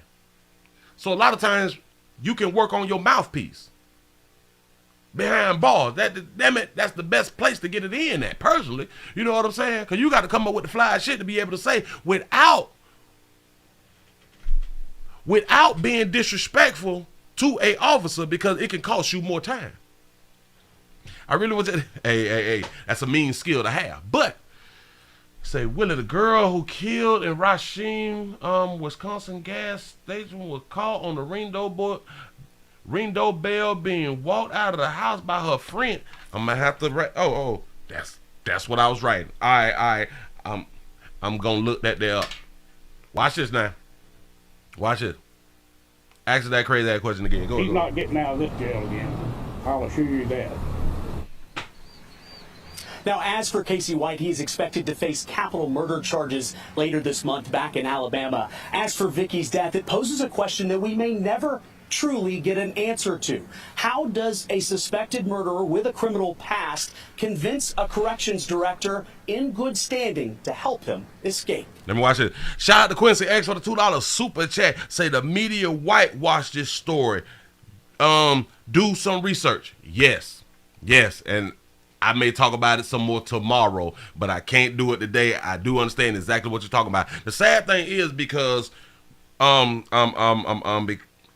Speaker 1: So a lot of times you can work on your mouthpiece behind bars. That's the best place to get it in at, personally. You know what I'm saying? Because you got to come up with the fly shit to be able to say without being disrespectful to a officer, because it can cost you more time. I really want to, hey, that's a mean skill to have. But say, Willie, the girl who killed in Rasheen, Wisconsin gas station was caught on the ring doorbell being walked out of the house by her friend. I'm gonna have to write. That's what I was writing. I'm gonna look that there up. Watch this now. Watch it. Ask that crazy ass question again. Go.
Speaker 21: He's not getting out of this jail again. I'll assure you that.
Speaker 19: Now, as for Casey White, he's expected to face capital murder charges later this month back in Alabama. As for Vicky's death, it poses a question that we may never truly get an answer to. How does a suspected murderer with a criminal past convince a corrections director in good standing to help him escape?
Speaker 1: Let me watch it. Shout out to Quincy X for the $2 super chat. Say the media whitewashed this story. Do some research. Yes, and I may talk about it some more tomorrow, but I can't do it today. I do understand exactly what you're talking about. The sad thing is because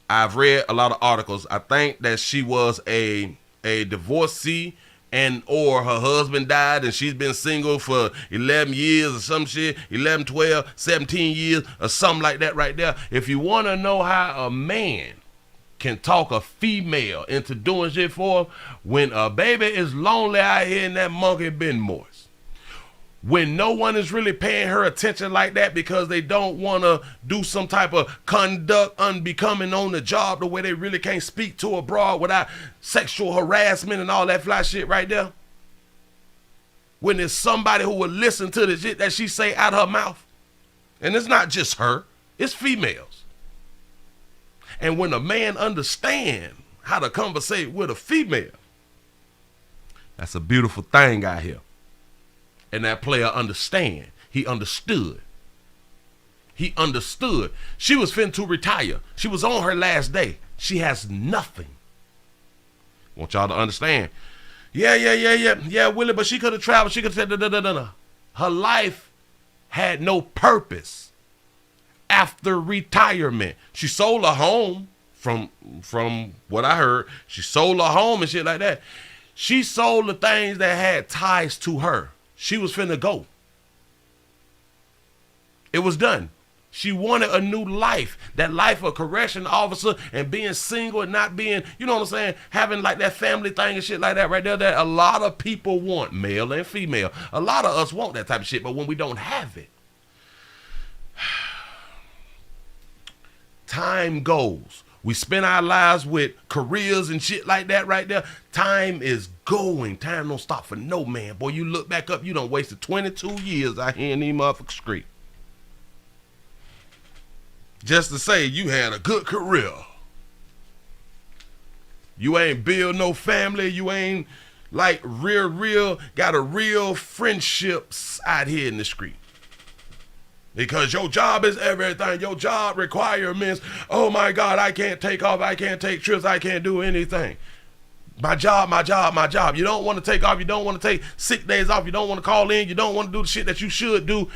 Speaker 1: I've read a lot of articles. I think that she was a divorcee, and or her husband died and she's been single for 11 years or some shit, 11, 12, 17 years or something like that right there. If you want to know how a man can talk a female into doing shit for him, when a baby is lonely out here in that monkey bin moist, when no one is really paying her attention like that because they don't want to do some type of conduct unbecoming on the job the way they really can't speak to a broad without sexual harassment and all that fly shit right there. When there's somebody who will listen to the shit that she say out her mouth. And it's not just her, it's females. And when a man understands how to conversate with a female, that's a beautiful thing out here. And that player understand. He understood. He understood. She was finna to retire. She was on her last day. She has nothing. Want y'all to understand. Yeah, Willie, but she could have traveled. She could have said, Her life had no purpose after retirement. She sold her home, from what I heard. She sold her home and shit like that. She sold the things that had ties to her. She was finna go. It was done. She wanted a new life. That life of correction officer and being single and not being, you know what I'm saying, having like that family thing and shit like that right there that a lot of people want, male and female. A lot of us want that type of shit, but when we don't have it, time goes. We spend our lives with careers and shit like that right there. Time is going. Time don't stop for no man. Boy, you look back up, you done wasted 22 years out here in these motherfucking streets. Just to say you had a good career. You ain't build no family. You ain't like real, got a real friendships out here in the street. Because your job is everything. Your job requirements. Oh my God, I can't take off. I can't take trips. I can't do anything. My job. You don't want to take off. You don't want to take sick days off. You don't want to call in. You don't want to do the shit that you should do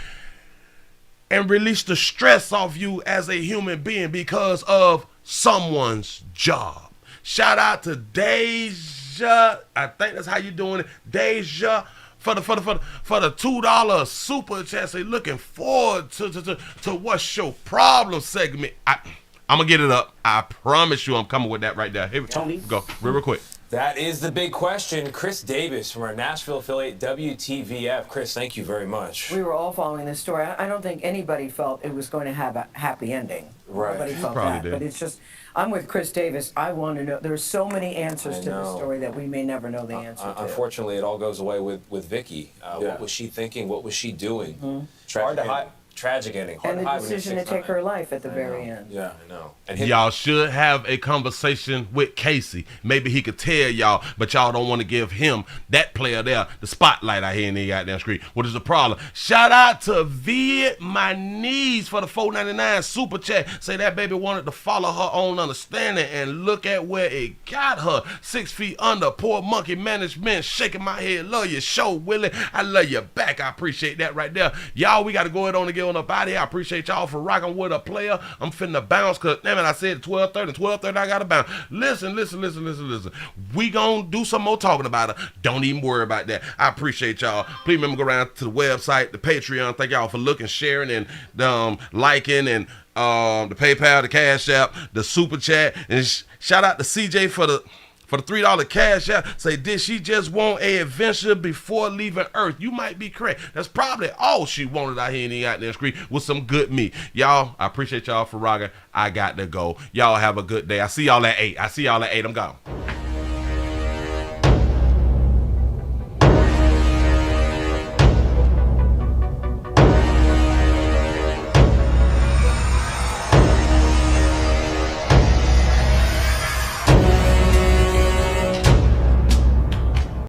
Speaker 1: and release the stress off you as a human being because of someone's job. Shout out to Deja. I think that's how you doing it. Deja. For the $2 super chat, say looking forward to what's your problem segment. I'm gonna get it up. I promise you, I'm coming with that right there. Here we go, real quick.
Speaker 4: That is the big question. Chris Davis from our Nashville affiliate WTVF. Chris, thank you very much.
Speaker 18: We were all following this story. I don't think anybody felt it was going to have a happy ending.
Speaker 4: Right.
Speaker 18: Nobody felt that. But it's just, I'm with Chris Davis. I want to know. There's so many answers to the story that we may never know the answer to.
Speaker 4: Unfortunately, it all goes away with Vicky. What was she thinking? What was she doing?
Speaker 18: Mm-hmm.
Speaker 4: Hard to hide. Tragic ending.
Speaker 18: And the decision to take her life at the very end.
Speaker 4: Yeah, I know.
Speaker 1: And y'all should have a conversation with Casey. Maybe he could tell y'all, but y'all don't want to give him, that player there, the spotlight out here in the goddamn street. What is the problem? Shout out to Vid My Knees for the $4.99 super chat. Say that baby wanted to follow her own understanding and look at where it got her. 6 feet under, poor monkey management. Shaking my head. Love your show, Willie. I love you back. I appreciate that right there. Y'all, we got to go ahead on and get on up out here. I appreciate y'all for rocking with a player. I'm finna bounce because, damn it, I said 12:30. 12:30, I gotta bounce. Listen. We gonna do some more talking about her. Don't even worry about that. I appreciate y'all. Please remember to go around to the website, the Patreon. Thank y'all for looking, sharing, and liking, and the PayPal, the Cash App, the Super Chat, and shout out to CJ for the $3 cash out. Say, did she just want an adventure before leaving Earth? You might be correct. That's probably all she wanted out here in the goddamn street with some good meat. Y'all, I appreciate y'all for rocking. I got to go. Y'all have a good day. I see y'all at 8. I'm gone.